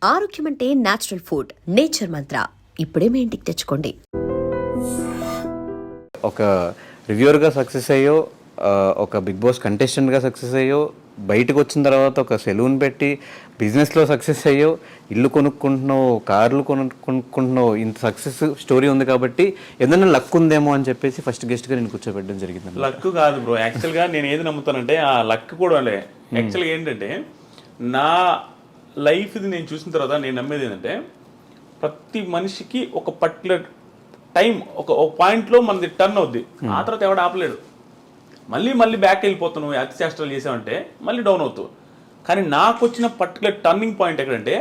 ఆరోగ్యం అంటే natural food. Nature మంత్ర ఇప్పుడే మీ ఇంటికి తెచ్చుకోండి. ఒక రివ్యూవర్గా సక్సెస్ అయ్యో, ఒక బిగ్ బాస్ కంటెస్టెంట్గా సక్సెస్ అయ్యో, బయటకు వచ్చిన తర్వాత ఒక సెలూన్ పెట్టి బిజినెస్లో సక్సెస్ అయ్యో, ఇల్లు కొనుక్కుంటున్నావు, కార్లు కొనుక్కుంటున్నావు, ఇంత సక్సెస్ స్టోరీ ఉంది కాబట్టి ఏదైనా లక్ ఉందేమో అని చెప్పేసి ఫస్ట్ గెస్ట్గా నేను కూర్చోబెట్టడం జరిగింది. లక్ కాదు బ్రో, యాక్చువల్గా నేను ఏది నమ్ముతానంటే ఆ లక్ కూడా యాక్చువల్గా ఏంటంటే నా లైఫ్ది నేను చూసిన తర్వాత నేను నమ్మేది ఏంటంటే ప్రతి మనిషికి ఒక పర్టికులర్ టైం ఒక పాయింట్లో మనది టర్న్ అవుద్ది. ఆ తర్వాత ఎవడు ఆపలేడు. మళ్ళీ బ్యాక్ వెళ్ళిపోతున్నావు, అతి చేష్టలు చేసామంటే మళ్ళీ డౌన్ అవుతావు. కానీ నాకు వచ్చిన పర్టికులర్ టర్నింగ్ పాయింట్ ఎక్కడంటే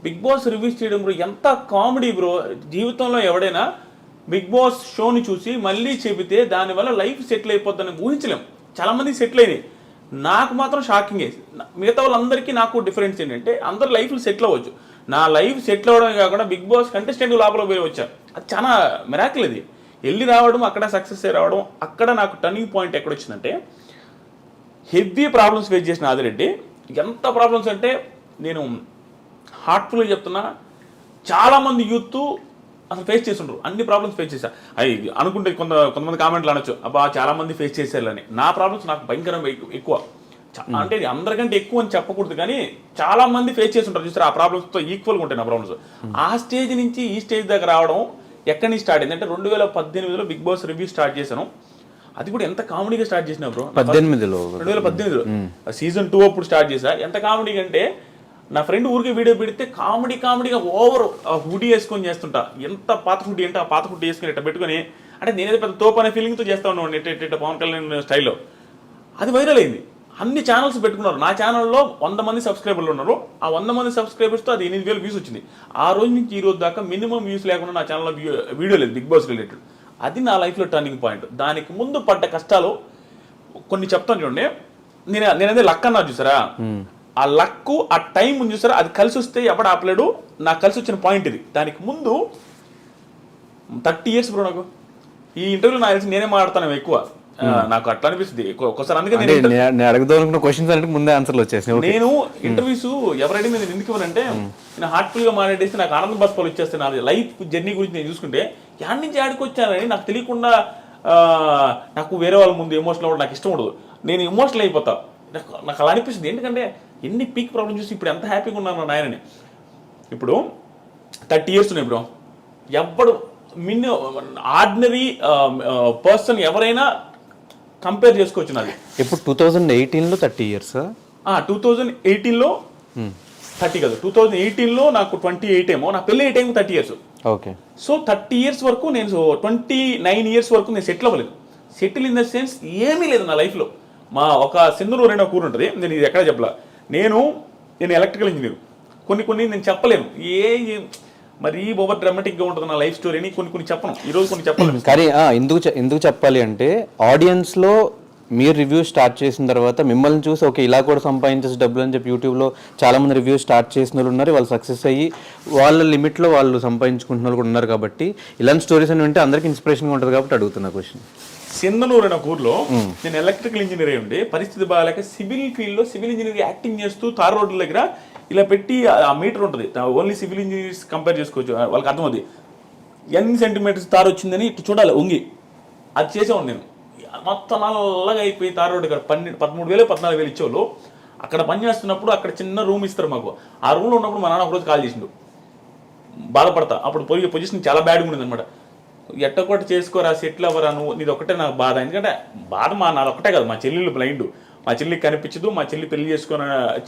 బిగ్ బాస్ రివ్యూస్ చేయడం బ్రో. ఎంత కామెడీ బ్రో. జీవితంలో ఎవడైనా బిగ్ బాస్ షోని చూసి మళ్ళీ చెబితే దానివల్ల లైఫ్ సెటిల్ అయిపోద్దని ఊహించలేం. చాలామంది సెటిల్ అయినాయి, నాకు మాత్రం షాకింగ్. మిగతా వాళ్ళందరికీ నాకు డిఫరెన్స్ ఏంటంటే అందరు లైఫ్లో సెటిల్ అవ్వచ్చు. నా లైఫ్ సెటిల్ అవ్వడమే కాకుండా బిగ్ బాస్ కంటెస్టెంట్ లోపల పోయి వచ్చా. అది చాలా మిరాకిల్. అది వెళ్ళి రావడం, అక్కడ సక్సెస్ అయ్యి రావడం. అక్కడ నాకు టర్నింగ్ పాయింట్ ఎక్కడ వచ్చిందంటే హెవీ ప్రాబ్లమ్స్ ఫేస్ చేసిన ఆదిరెడ్డి. ఎంత ప్రాబ్లమ్స్ అంటే నేను హార్ట్ఫుల్గా చెప్తున్నా, చాలామంది యూత్ అసలు ఫేస్ చేస్తుండ్రు. అన్ని ప్రాబ్లమ్స్ ఫేస్ చేశా. అవి అనుకుంటే కొంతమంది కామెంట్లు అనొచ్చు, అబ్బా చాలామంది ఫేస్ చేశారని. నా ప్రాబ్లమ్స్ నాకు భయంకరంగా ఎక్కువ. అంటే అందరికంటే ఎక్కువ అని చెప్పకూడదు, కానీ చాలా మంది ఫేస్ చేస్తుంటారు చూసారు. ఆ ప్రాబ్లమ్స్తో ఈక్వల్గా ఉంటాయి నా ప్రాబ్లమ్స్. ఆ స్టేజ్ నుంచి ఈ స్టేజ్ దగ్గర రావడం ఎక్కడి నుంచి స్టార్ట్ అయింది అంటే 2018లో బిగ్ బాస్ రివ్యూ స్టార్ట్ చేశాను. అది కూడా ఎంత కామెడీగా స్టార్ట్ చేసినా బ్రో. 2018లో సీజన్ 2 అప్పుడు స్టార్ట్ చేశా. ఎంత కామెడీగా అంటే నా ఫ్రెండ్ ఊరికి వీడియో పెడితే కామెడీగా ఓవర్ హుడీ వేసుకొని చేస్తుంటా. ఎంత పాత హుడీ అంటే ఆ పాత హుడీ వేసుకొని ఇట్లా పెట్టుకొని, అంటే నేనేదో పెద్ద తోపు అనే ఫీలింగ్తో చేస్తా ఉన్నాను ఇట్ట పవన్ కళ్యాణ్ స్టైల్లో. అది వైరల్ అయింది. అన్ని ఛానల్స్ పెట్టుకున్నారు. నా ఛానల్లో 100 మంది సబ్స్క్రైబర్లు ఉన్నారు. ఆ 100 మంది సబ్స్క్రైబర్స్తో అది 8,000 వ్యూస్ వచ్చింది. ఆ రోజు నుంచి ఈ రోజు దాకా మినిమం వ్యూస్ లేకుండా నా ఛానల్లో వీడియో లేదు బిగ్ బాస్ రిలేటెడ్. అది నా లైఫ్లో టర్నింగ్ పాయింట్. దానికి ముందు పడ్డ కష్టాలు కొన్ని చెప్తాను చూడండి. నేనదే లక్ అన్నా చూసారా, ఆ లక్ ఆ టైం ఉంది చూసారా, అది కలిసి వస్తే ఎవడు ఆపలేడు. నాకు కలిసి వచ్చిన పాయింట్ ఇది. దానికి ముందు 30 ఇయర్స్ బ్రో. నాకు ఈ ఇంటర్వ్యూలో నాకు తెలిసి నేనే మాట్లాడతాను ఎక్కువ. నాకు అట్లా అనిపిస్తుంది ఒకసారి. అందుకే ముందే ఆన్సర్లు వచ్చేసాయి. నేను ఇంటర్వ్యూస్ ఎవరైనా నేను ఎందుకు ఇవ్వనంటే నేను హార్ట్ఫుల్గా మాట్లాడేసి నాకు ఆనంద బాష్పాలు వచ్చేస్తాయి. నా లైఫ్ జర్నీ గురించి నేను చూసుకుంటే యాడ్ నుంచి యాడికి వచ్చానని నాకు తెలియకుండా నాకు వేరే వాళ్ళ ముందు ఎమోషనల్ అవ్వడం నాకు ఇష్టం ఉండదు. నేను ఎమోషనల్ అయిపోతా. నాకు అలా అనిపిస్తుంది. ఎందుకంటే ఎన్ని పీక్ ప్రాబ్లమ్ చూసి ఇప్పుడు ఎంత హ్యాపీగా ఉన్నాను నాయనని. ఇప్పుడు 30 ఇయర్స్ ఉన్నాయి బ్రో. ఎవ్వడు ఆర్డినరీ పర్సన్ ఎవరైనా కంపేర్ చేసుకోవచ్చు. నాది ఇప్పుడు 2018లో 30 ఇయర్స్. 2018లో 30 కాదు, 2018లో నాకు 28 ఏమో. నా పెళ్ళి 8 ఏమో 30 ఇయర్స్. ఓకే. సో 30 ఇయర్స్ వరకు నేను 29 ఇయర్స్ వరకు నేను సెటిల్ అవ్వలేదు. సెటిల్ ఇన్ ద సెన్స్ ఏమీ లేదు నా లైఫ్లో. మా ఒక సింధనూరు అనే కూర ఉంటుంది, నేను ఇది ఎక్కడ చెప్పలా. నేను ఎలక్ట్రికల్ ఇంజనీర్. కొన్ని నేను చెప్పలేను. మరి ఓవర్ డ్రామాటిక్గా ఉంటుంది నా లైఫ్ స్టోరీని. కొన్ని చెప్పను ఈరోజు, కొన్ని చెప్పలేను. కానీ ఎందుకు చెప్పాలి అంటే ఆడియన్స్లో మీరు రివ్యూ స్టార్ట్ చేసిన తర్వాత మిమ్మల్ని చూసి ఓకే ఇలా కూడా సంపాదించేసి డబ్బులు అని చెప్పి యూట్యూబ్లో చాలామంది రివ్యూ స్టార్ట్ చేసిన వాళ్ళు ఉన్నారు. వాళ్ళు సక్సెస్ అయ్యి వాళ్ళ లిమిట్లో వాళ్ళు సంపాదించుకుంటున్న వాళ్ళు కూడా ఉన్నారు. కాబట్టి ఇలాంటి స్టోరీస్ అని వింటే అందరికీ ఇన్స్పిరేషన్గా ఉంటుంది కాబట్టి అడుగుతున్నా క్వశ్చన్. సింధనూరు అనే ఊర్లో నేను ఎలక్ట్రికల్ ఇంజనీర్ అయి ఉండి పరిస్థితి బాగాలేక సివిల్ ఫీల్డ్లో సివిల్ ఇంజనీర్ యాక్టింగ్ చేస్తూ తార్ రోడ్ల దగ్గర ఇలా పెట్టి ఆ మీటర్ ఉంటుంది. ఓన్లీ సివిల్ ఇంజనీర్స్ కంపేర్ చేసుకోవచ్చు, వాళ్ళకి అర్థమవుతుంది. ఎన్ని సెంటీమీటర్స్ తారు వచ్చిందని ఇటు చూడాలి ఉంగి. అది చేసేవాడు నేను. మొత్తం నల్లగా అయిపోయి తార్ రోడ్డు ఇక్కడ 13,000 14,000 ఇచ్చేవాళ్ళు. అక్కడ పని చేస్తున్నప్పుడు అక్కడ చిన్న రూమ్ ఇస్తారు మాకు. ఆ రూమ్లో ఉన్నప్పుడు మా నాన్న ఒకరోజు కాల్ చేసిండు. బాధపడతా. అప్పుడు పోయి పొజిషన్ చాలా బ్యాడ్గా ఉండేది అనమాట. ఎట్టొకటి చేసుకోరా, సెటిల్ అవ్వరా, నీది ఒకటే నాకు బాధ. ఎందుకంటే బాధ నాది ఒకటే కాదు, మా చెల్లెళ్ళు బ్లైండ్. మా చెల్లికి కనిపించదు, మా చెల్లి పెళ్లి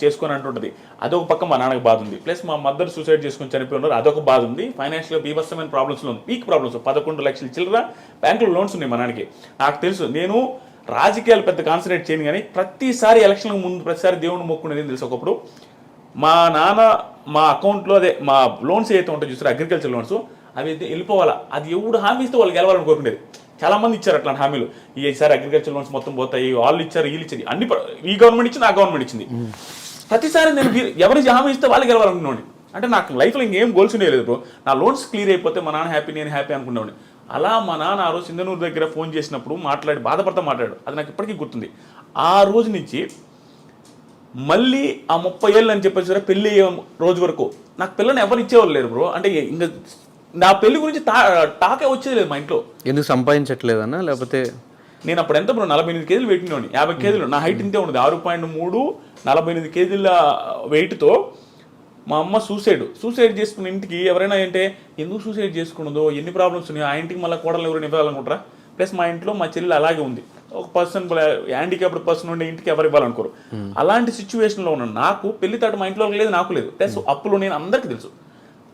చేసుకొని అంటుంటుంది. అదొక పక్క మా నాన్నకి బాధ ఉంది. ప్లస్ మా మదర్ సూసైడ్ చేసుకొని చనిపోయి ఉన్నారు, అదొక బాధ ఉంది. ఫైనాన్షియల్గా బీభత్సమైన ప్రాబ్లమ్స్లో ఉంది, పీక్ ప్రాబ్లమ్స్. 11 లక్షల చిల్లర బ్యాంకులో లోన్స్ ఉన్నాయి మా నాన్నకి. నాకు తెలుసు. నేను రాజకీయాలు పెద్ద కాన్సన్ట్రేట్ చేయను, కానీ ప్రతిసారి ఎలక్షన్లకు ముందు ప్రతిసారి దేవుడిని మొక్కునేది తెలుసు. ఒకప్పుడు మా నాన్న మా అకౌంట్లో అదే మా లోన్స్ ఏదైతే ఉంటాయో చూసారు, అగ్రికల్చర్ లోన్స్, అవి అయితే వెళ్ళిపోవాలా. అది ఎవడు హామీ ఇస్తే వాళ్ళు గెలవాలని కోరుకునేది. చాలామంది ఇచ్చారు అట్లాంటి హామీలు. ఈసారి అగ్రికల్చర్ లోన్స్ మొత్తం పోతాయి, వాళ్ళు ఇచ్చారు, వీళ్ళు ఇచ్చారు, అన్ని ఈ గవర్నమెంట్ ఇచ్చింది, ఆ గవర్నమెంట్ ఇచ్చింది. ప్రతిసారి నేను ఎవరు హామీ ఇస్తే వాళ్ళు గెలవాలనుకున్నాను. అంటే నాకు లైఫ్లో ఇంకేం గోల్స్ ఉండేది బ్రో. నా లోన్స్ క్లియర్ అయిపోతే మా నాన్న హ్యాపీ, నేను హ్యాపీ అనుకునేవాడిని. అలా మా నాన్న ఆ రోజు సింధనూరు దగ్గర ఫోన్ చేసినప్పుడు బాధపడతా మాట్లాడాడు. అది నాకు ఇప్పటికీ గుర్తుంది. ఆ రోజు నుంచి మళ్ళీ ఆ 30 ఏళ్ళు అని చెప్పేసి పెళ్ళి అయ్యే రోజు వరకు నాకు పిల్లని ఎవరు ఇచ్చేవాళ్ళు లేరు బ్రో. అంటే ఇంకా నా పెళ్లి గురించి టాకే వచ్చేది లేదు మా ఇంట్లో. ఎందుకు సంపాదించట్లేదన్నా లేకపోతే? నేను అప్పుడు ఎంత బ్రో 48 కేజీలు పెట్టినోని, 50 కేజీలు నా హైట్ ఇంతే ఉండదు, 6.3, 48 కేజీల వెయిట్తో మా అమ్మ సూసైడ్ చేసుకున్న ఇంటికి ఎవరైనా అంటే ఎందుకు సూసైడ్ చేసుకున్నదో, ఎన్ని ప్రాబ్లమ్స్ ఉన్నాయో, ఆ ఇంటికి మళ్ళీ కోడలు ఎవరైనా ఇవ్వాలనుకుంటారా? ప్లస్ మా ఇంట్లో మా చెల్లి అలాగే ఉంది, ఒక పర్సన్ హ్యాండిక్యాప్డ్ పర్సన్ ఉండే ఇంటికి ఎవరు ఇవ్వాలనుకోరు. అలాంటి సిచ్యువేషన్లో ఉన్న నాకు పెళ్లి తాట మా ఇంట్లో లేదు, నాకు లేదు. ప్లస్ అప్పులు నేను అందరికీ తెలుసు.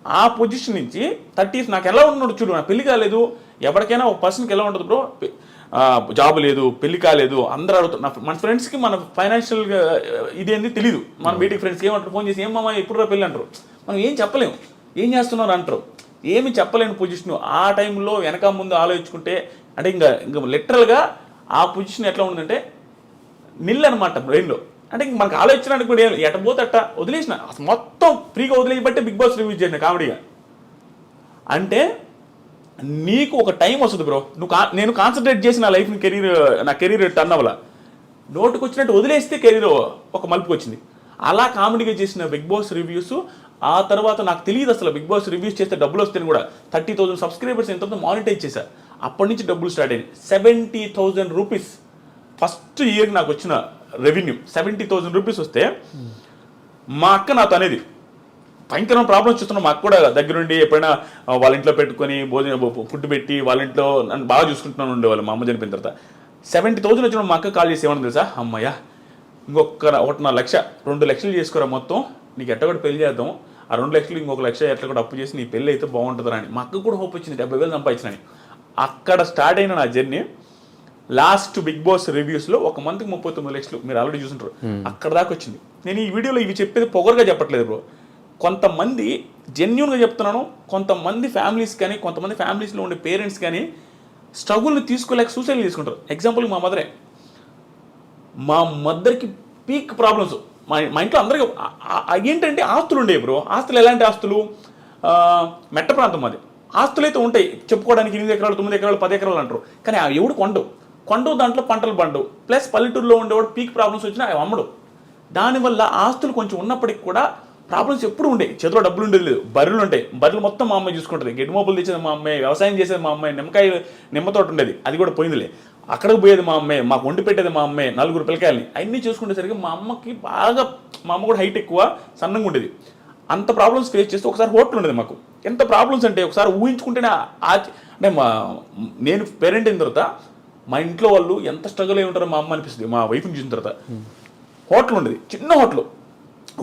ఆ పొజిషన్ నుంచి 30s నాకు ఎలా ఉన్నాడు చూడు, నా పెళ్లి కాలేదు. ఎవరికైనా ఒక పర్సన్కి ఎలా ఉంటుంది బ్రో, జాబ్ లేదు, పెళ్లి కాలేదు, అందరూ అడుగుతారు. మన ఫ్రెండ్స్కి మన ఫైనాన్షియల్గా ఇదేంది తెలియదు. మన బీటికి ఫ్రెండ్స్కి ఏమంటారు, ఫోన్ చేసి ఏమమ్మా ఎప్పుడు పెళ్ళి అంటారు. మనం ఏం చెప్పలేము, ఏం చేస్తున్నారు అంటారు, ఏమి చెప్పలేని పొజిషన్. ఆ టైంలో వెనక ముందు ఆలోచించుకుంటే అంటే ఇంకా లిటరల్గా ఆ పొజిషన్ ఎట్లా ఉందంటే నిల్ అనమాట బ్రెయిన్లో. అంటే ఇంక మనకు ఆలోచించడానికి కూడా ఎట పోతే అట్ట వదిలేసిన, అసలు మొత్తం ఫ్రీగా వదిలేయబట్టే బిగ్ బాస్ రివ్యూ చేసిన కామెడీగా. అంటే నీకు ఒక టైం వస్తుంది బ్రో, నేను కాన్సన్ట్రేట్ చేసి నా లైఫ్ని నా కెరీర్ టర్న్ అవ్వాల, నోటుకు వచ్చినట్టు వదిలేస్తే కెరీర్ ఒక మలుపుకి వచ్చింది. అలా కామెడీగా చేసిన బిగ్ బాస్ రివ్యూస్. ఆ తర్వాత నాకు తెలియదు అసలు బిగ్ బాస్ రివ్యూస్ చేస్తే డబ్బులు వస్తాయని కూడా. 30,000 సబ్స్క్రైబర్స్ ఎంతో మానిటైజ్ చేశా. అప్పటి నుంచి డబ్బులు స్టార్ట్ అయింది. 70,000 రూపీస్ ఫస్ట్ ఇయర్ నాకు వచ్చిన రెవెన్యూ. 70,000 రూపీస్ వస్తే మా అక్క నాతో అనేది భయంకరమైన ప్రాబ్లమ్స్ చూస్తున్నాం. మా అక్క కూడా దగ్గరుండి ఎప్పుడైనా వాళ్ళ ఇంట్లో పెట్టుకొని ఫుడ్ పెట్టి వాళ్ళ ఇంట్లో నన్ను బాగా చూసుకుంటున్నాను ఉండేవాళ్ళు. మా అమ్మ చనిపోయిన తర్వాత 70,000 వచ్చిన మా అక్క కాల్ చేసి ఏమన్నా తెలుసా, అమ్మయ్య ఇంకొక 1.5 లక్ష 2 లక్షలు చేసుకోరా మొత్తం, నీకు ఎట్ట కూడా పెళ్లి చేద్దాం, ఆ 2 లక్షలు ఇంకొక 1 లక్ష ఎట్లా కూడా అప్పు చేసి నీ పెళ్ళి అయితే బాగుంటుందని అని. మా అక్క కూడా హోప్ వచ్చింది, 70,000 సంపాదించినని. అక్కడ స్టార్ట్ అయిన నా జర్నీ. లాస్ట్ బిగ్ బాస్ రివ్యూస్లో ఒక మంత్కి 39 లక్షలు మీరు ఆల్రెడీ చూసుంటారు, అక్కడ దాకా వచ్చింది. నేను ఈ వీడియోలో ఇవి చెప్పేది పొగరుగా చెప్పట్లేదు బ్రో. కొంతమంది జెన్యూన్గా చెప్తున్నాను, కొంతమంది ఫ్యామిలీస్ కానీ కొంతమంది ఫ్యామిలీస్లో ఉండే పేరెంట్స్ కానీ స్ట్రగుల్ని తీసుకోలేక సూసైడ్ తీసుకుంటారు. ఎగ్జాంపుల్ మా మదర్కి పీక్ ప్రాబ్లమ్స్. మా ఇంట్లో అందరికీ ఏంటంటే ఆస్తులు ఉండేవి బ్రో. ఆస్తులు ఎలాంటి ఆస్తులు, మెట్ట ప్రాంతం అది. ఆస్తులు అయితే ఉంటాయి చెప్పుకోవడానికి, 8 ఎకరాలు 9 ఎకరాలు 10 ఎకరాలు అంటారు, కానీ అవి ఎవడు కొండవు దాంట్లో పంటలు పండవు. ప్లస్ పల్లెటూరులో ఉండేవాడు పీక్ ప్రాబ్లమ్స్ వచ్చినా అవి అమ్మడు. దానివల్ల ఆస్తులు కొంచెం ఉన్నప్పటికి కూడా ప్రాబ్లమ్స్ ఎప్పుడు ఉండే. చేతిలో డబ్బులు ఉండేది లేదు. బర్రెలు ఉంటాయి, బర్రెలు మొత్తం మా అమ్మాయి చూసుకుంటుంది. గెడ్డి మోపులు తెచ్చేది మా అమ్మాయి, వ్యవసాయం చేసేది మా అమ్మాయి, నిమ్మతోట ఉండేది అది కూడా పోయిందిలే, అక్కడికి పోయేది మా అమ్మాయి, మాకు వండి పెట్టేది మా అమ్మాయి, 4 పిల్లకాయలని. అన్నీ చూసుకునేసరికి మా అమ్మకి బాగా, మా అమ్మ కూడా హైట్ ఎక్కువ, సన్నంగా ఉండేది. అంత ప్రాబ్లమ్స్ ఫేస్ చేస్తే ఒకసారి హోటల్ ఉండేది మాకు. ఎంత ప్రాబ్లమ్స్ అంటే ఒకసారి ఊహించుకుంటేనే అంటే నేను పేరెంట్ అయిన తర్వాత మా ఇంట్లో వాళ్ళు ఎంత స్ట్రగుల్ అయి ఉంటారో మా అమ్మ అనిపిస్తుంది. మా వైఫ్ని చూసిన తర్వాత హోటల్ ఉండేది, చిన్న హోటల్,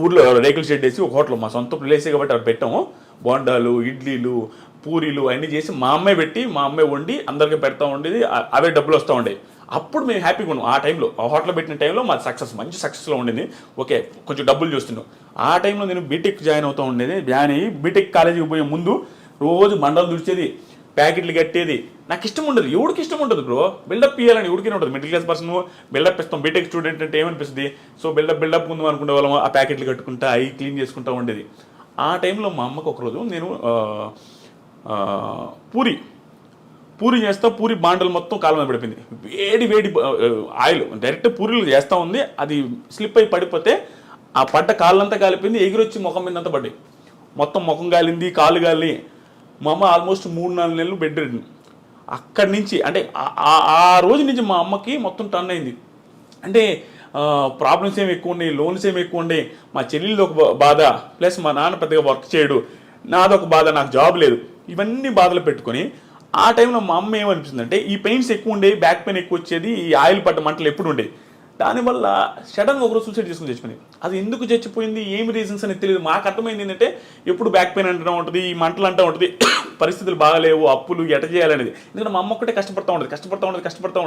ఊర్లో రేకుల షెడ్ వేసి ఒక హోటల్, మా సొంత ప్లేసే కాబట్టి అక్కడ పెట్టాము. బోండాలు, ఇడ్లీలు, పూరీలు అన్నీ చేసి మా అమ్మాయి పెట్టి మా అమ్మాయి వండి అందరికీ పెడతా ఉండేది. అవే డబ్బులు వస్తూ ఉండేవి. అప్పుడు మేము హ్యాపీగా ఉన్నాం. ఆ టైంలో ఆ హోటల్ పెట్టిన టైంలో మాది మంచి సక్సెస్లో ఉండేది. ఓకే కొంచెం డబ్బులు చూస్తున్నాం. ఆ టైంలో నేను బీటెక్ జాయిన్ అవుతూ ఉండేది. జాయిన్ అయ్యి బీటెక్ కాలేజీకి పోయే ముందు రోజు మండలు దుడిచేది, ప్యాకెట్లు కట్టేది. నాకు ఇష్టం ఉండదు, ఎవరికి ఇష్టం ఉంటుంది బ్రో, బిల్డప్ ఇవ్వాలని ఎవరికైనా ఉంటుంది. మిడిల్ క్లాస్ పర్సన్ బిల్డప్ ఇస్తాం. బీటెక్ స్టూడెంట్ అంటే ఏమనిపిస్తుంది, సో బిల్డప్ ముందు అనుకునే వాళ్ళం. ఆ ప్యాకెట్లు కట్టుకుంటా అవి క్లీన్ చేసుకుంటూ ఉండేది. ఆ టైంలో మా అమ్మకు ఒకరోజు నేను పూరి చేస్తా, పూరి బాండలు మొత్తం కాలం మీద పడిపోయింది. వేడి ఆయిల్ డైరెక్ట్ పూరీలు చేస్తూ ఉంది, అది స్లిప్ అయి పడిపోతే ఆ పడ్డ కాళ్ళంతా కాలిపోయింది, ఎగిరొచ్చి ముఖం మీద అంతా పడ్డాయి. మొత్తం ముఖం కాలింది, కాళ్ళు కాలి. మా అమ్మ ఆల్మోస్ట్ 3-4 నెలలు బెడ్ రెడ్. అక్కడి నుంచి అంటే ఆ రోజు నుంచి మా అమ్మకి మొత్తం టర్న్ అయింది. అంటే ప్రాబ్లమ్స్ ఏమి ఎక్కువ ఉన్నాయి, లోన్స్ ఏమి ఎక్కువ ఉన్నాయి, మా చెల్లెలది ఒక బాధ, ప్లస్ మా నాన్న పెద్దగా వర్క్ చేయడు, నాదొక బాధ, నాకు జాబ్ లేదు, ఇవన్నీ బాధలు పెట్టుకొని ఆ టైంలో మా అమ్మ ఏమనిపిస్తుంది అంటే ఈ పెయిన్స్ ఎక్కువ ఉండేవి, బ్యాక్ పెయిన్ ఎక్కువ వచ్చేది, ఈ ఆయిల్ పడ్డ మంటలు ఎప్పుడు ఉండేవి. దానివల్ల సడన్గా ఒకరోజు సూసైడ్ చేసుకుని చచ్చిపోయింది. అది ఎందుకు చచ్చిపోయింది, ఏమి రీజన్స్ అనేది తెలియదు. మాకు అర్థమైంది ఏంటంటే ఎప్పుడు బ్యాక్ పెయిన్ అంటూ ఉంటుంది, ఈ మంటలు అంటూ ఉంటుంది, పరిస్థితులు బాగాలేవు, అప్పులు ఎట చేయాలనేది. ఎందుకంటే మా అమ్మ ఒక్కటే కష్టపడుతూ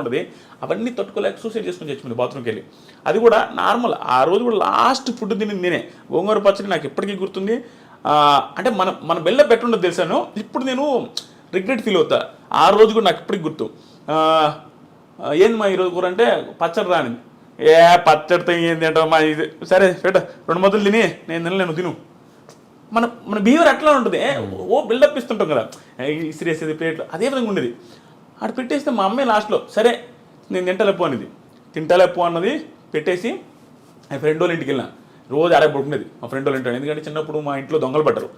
ఉంటుంది. అవన్నీ తట్టుకోలేక సూసైడ్ చేసుకుని చచ్చిపోయింది బాత్రూమ్కి వెళ్ళి. అది కూడా నార్మల్. ఆ రోజు కూడా లాస్ట్ ఫుడ్ తిని నేనే గోంగూర పచ్చడి నాకు ఎప్పటికీ గుర్తుంది. అంటే మన బెల్ల పెట్టుండదు తెలుసాను. ఇప్పుడు నేను రిగ్రెట్ ఫీల్ అవుతా. ఆ రోజు కూడా నాకు ఇప్పటికి గుర్తు. ఏంది మా ఈరోజు కూర అంటే పచ్చడి రానిది. పచ్చడితో ఏంది అంటే మా ఇది సరే పెట్ట 2 ముద్దలు తిని నేను తినలేను తిను. మన బిహేవియర్ అట్లా ఉంటుంది. బిల్డప్ ఇస్తుంటాం కదా, ఇసిరేసేది ప్లేట్లు, అదే విధంగా ఉండేది. అక్కడ పెట్టేస్తే మా అమ్మాయి లాస్ట్లో సరే నేను తింటలేపు అన్నది పెట్టేసి ఆ ఫ్రెండ్ వాళ్ళ ఇంటికి వెళ్ళినా. రోజు ఆడే పడుకునేది మా ఫ్రెండ్ వాళ్ళు ఇంట్లో. ఎందుకంటే చిన్నప్పుడు మా ఇంట్లో దొంగలు పడ్డారు.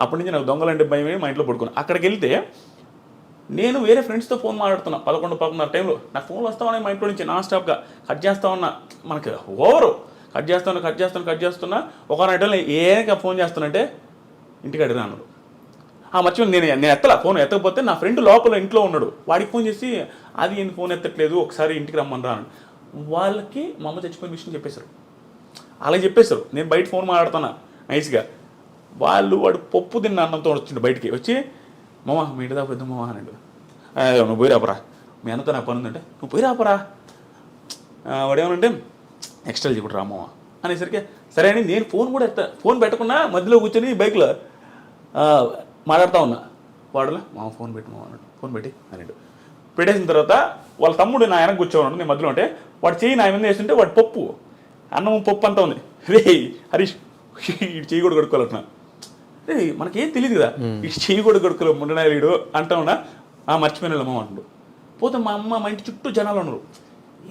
అప్పటి నుంచి నాకు దొంగలు అంటే భయమే, మా ఇంట్లో పడుకున్నాను. అక్కడికి వెళ్తే నేను వేరే ఫ్రెండ్స్తో ఫోన్ మాట్లాడుతున్నా 11-11 టైంలో. నాకు ఫోన్లు వస్తామని మా ఇంట్లో నుంచి నాన్ స్టాప్గా కట్ చేస్తా ఉన్నా. మనకి ఓవరు కట్ చేస్తున్నా. ఒక టైంలో ఏక ఫోన్ చేస్తానంటే ఇంటికి అడిగినా అన్నాడు. మర్చిపోయి నేను ఎత్తలా. ఫోన్ ఎత్తకపోతే నా ఫ్రెండ్ లోపల ఇంట్లో ఉన్నాడు. వాడికి ఫోన్ చేసి అది ఈయన ఫోన్ ఎత్తట్లేదు, ఒకసారి ఇంటికి రమ్మని రాను. వాళ్ళకి మా అమ్మ చచ్చిపోయిన విషయం చెప్పేశారు. అలా చెప్పేశారు. నేను బయట ఫోన్ మాట్లాడుతున్నా నైస్గా. వాడు పప్పు తిన్న అన్నంతో వచ్చిండు బయటికి వచ్చి, మామ మీ ఇంటి దాకా పెద్ద మామ అన్నాడు. నువ్వు పోయి రాపరా, మీ అన్నతో నాకు పని ఉందంటే నువ్వు పోయి రాపరా. వాడేమనంటే ఎక్స్ట్రా చెప్పుడు రామావ అనేసరికి సరే అని నేను ఫోన్ పెట్టకుండా మధ్యలో కూర్చొని బైక్లో మాట్లాడుతూ ఉన్నా. వాడులా మా ఫోన్ పెట్టి మామ అన్నాడు. ఫోన్ పెట్టి అన్నాడు. పెట్టేసిన తర్వాత వాళ్ళ తమ్ముడు నా వెనక కూర్చోన్నాడు, నేను మధ్యలో ఉంటే వాడు చెయ్యి నా మీద వేస్తుంటే వాడు పప్పు అన్నం పప్పు అంతా ఉంది. రే హరీష్ చెయ్యి కూడా కడుక్కోవాలన్నా. రే మనకేం తెలియదు కదా, ఈ చెయ్యి కూడా కడుక్కోలే ముండనాయుడు అంటా ఉన్నా. మర్చిపోయిన అమ్మ అంటుడు. పోతే మా అమ్మ మా ఇంటి చుట్టూ జనాలు ఉన్నారు.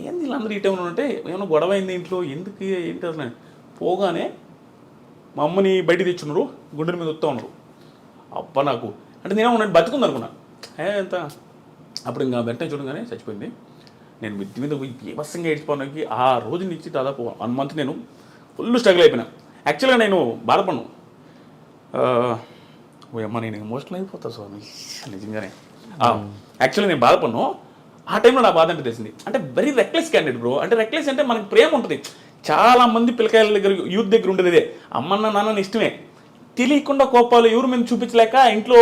ఏంది వీళ్ళందరూ ఈ టైంలో ఉంటే ఏమైనా గొడవ అయింది ఇంట్లో, ఎందుకు ఏంటి అసలు. పోగానే మా అమ్మని బయట తెచ్చున్నారు, గుండెల మీద వస్తూ ఉన్నారు. అబ్బా నాకు అంటే నేనే ఉన్నట్టు బతుకుంది అనుకున్నా. ఎంత అప్పుడు ఇంకా వెంటనే చూడగానే చచ్చిపోయింది. నేను మిద్ది మీద పోయి బీభత్సంగా ఏడ్చిపోవడానికి ఆ రోజు నుంచి దాదాపు 1 month నేను ఫుల్ స్ట్రగుల్ అయిపోయినా. యాక్చువల్గా నేను బాధపడ్ను. అమ్మ నేను ఎమోషనల్ అయిపోతా స్వామి నిజంగానే. యాక్చువల్గా నేను బాధపడ్ను. ఆ టైంలో నా బాధ అంటే తెలిసింది. అంటే వెరీ రెక్లెస్ క్యాండిడేట్ బ్రో. అంటే రెక్లెస్ అంటే మనకి ప్రేమ ఉంటుంది. చాలామంది పిల్లకాయల దగ్గర యూత్ దగ్గర ఉండేది ఇదే, అమ్మన్న నాన్న ఇష్టమే, తెలియకుండా కోపాలు ఎవరు మీద చూపించలేక ఇంట్లో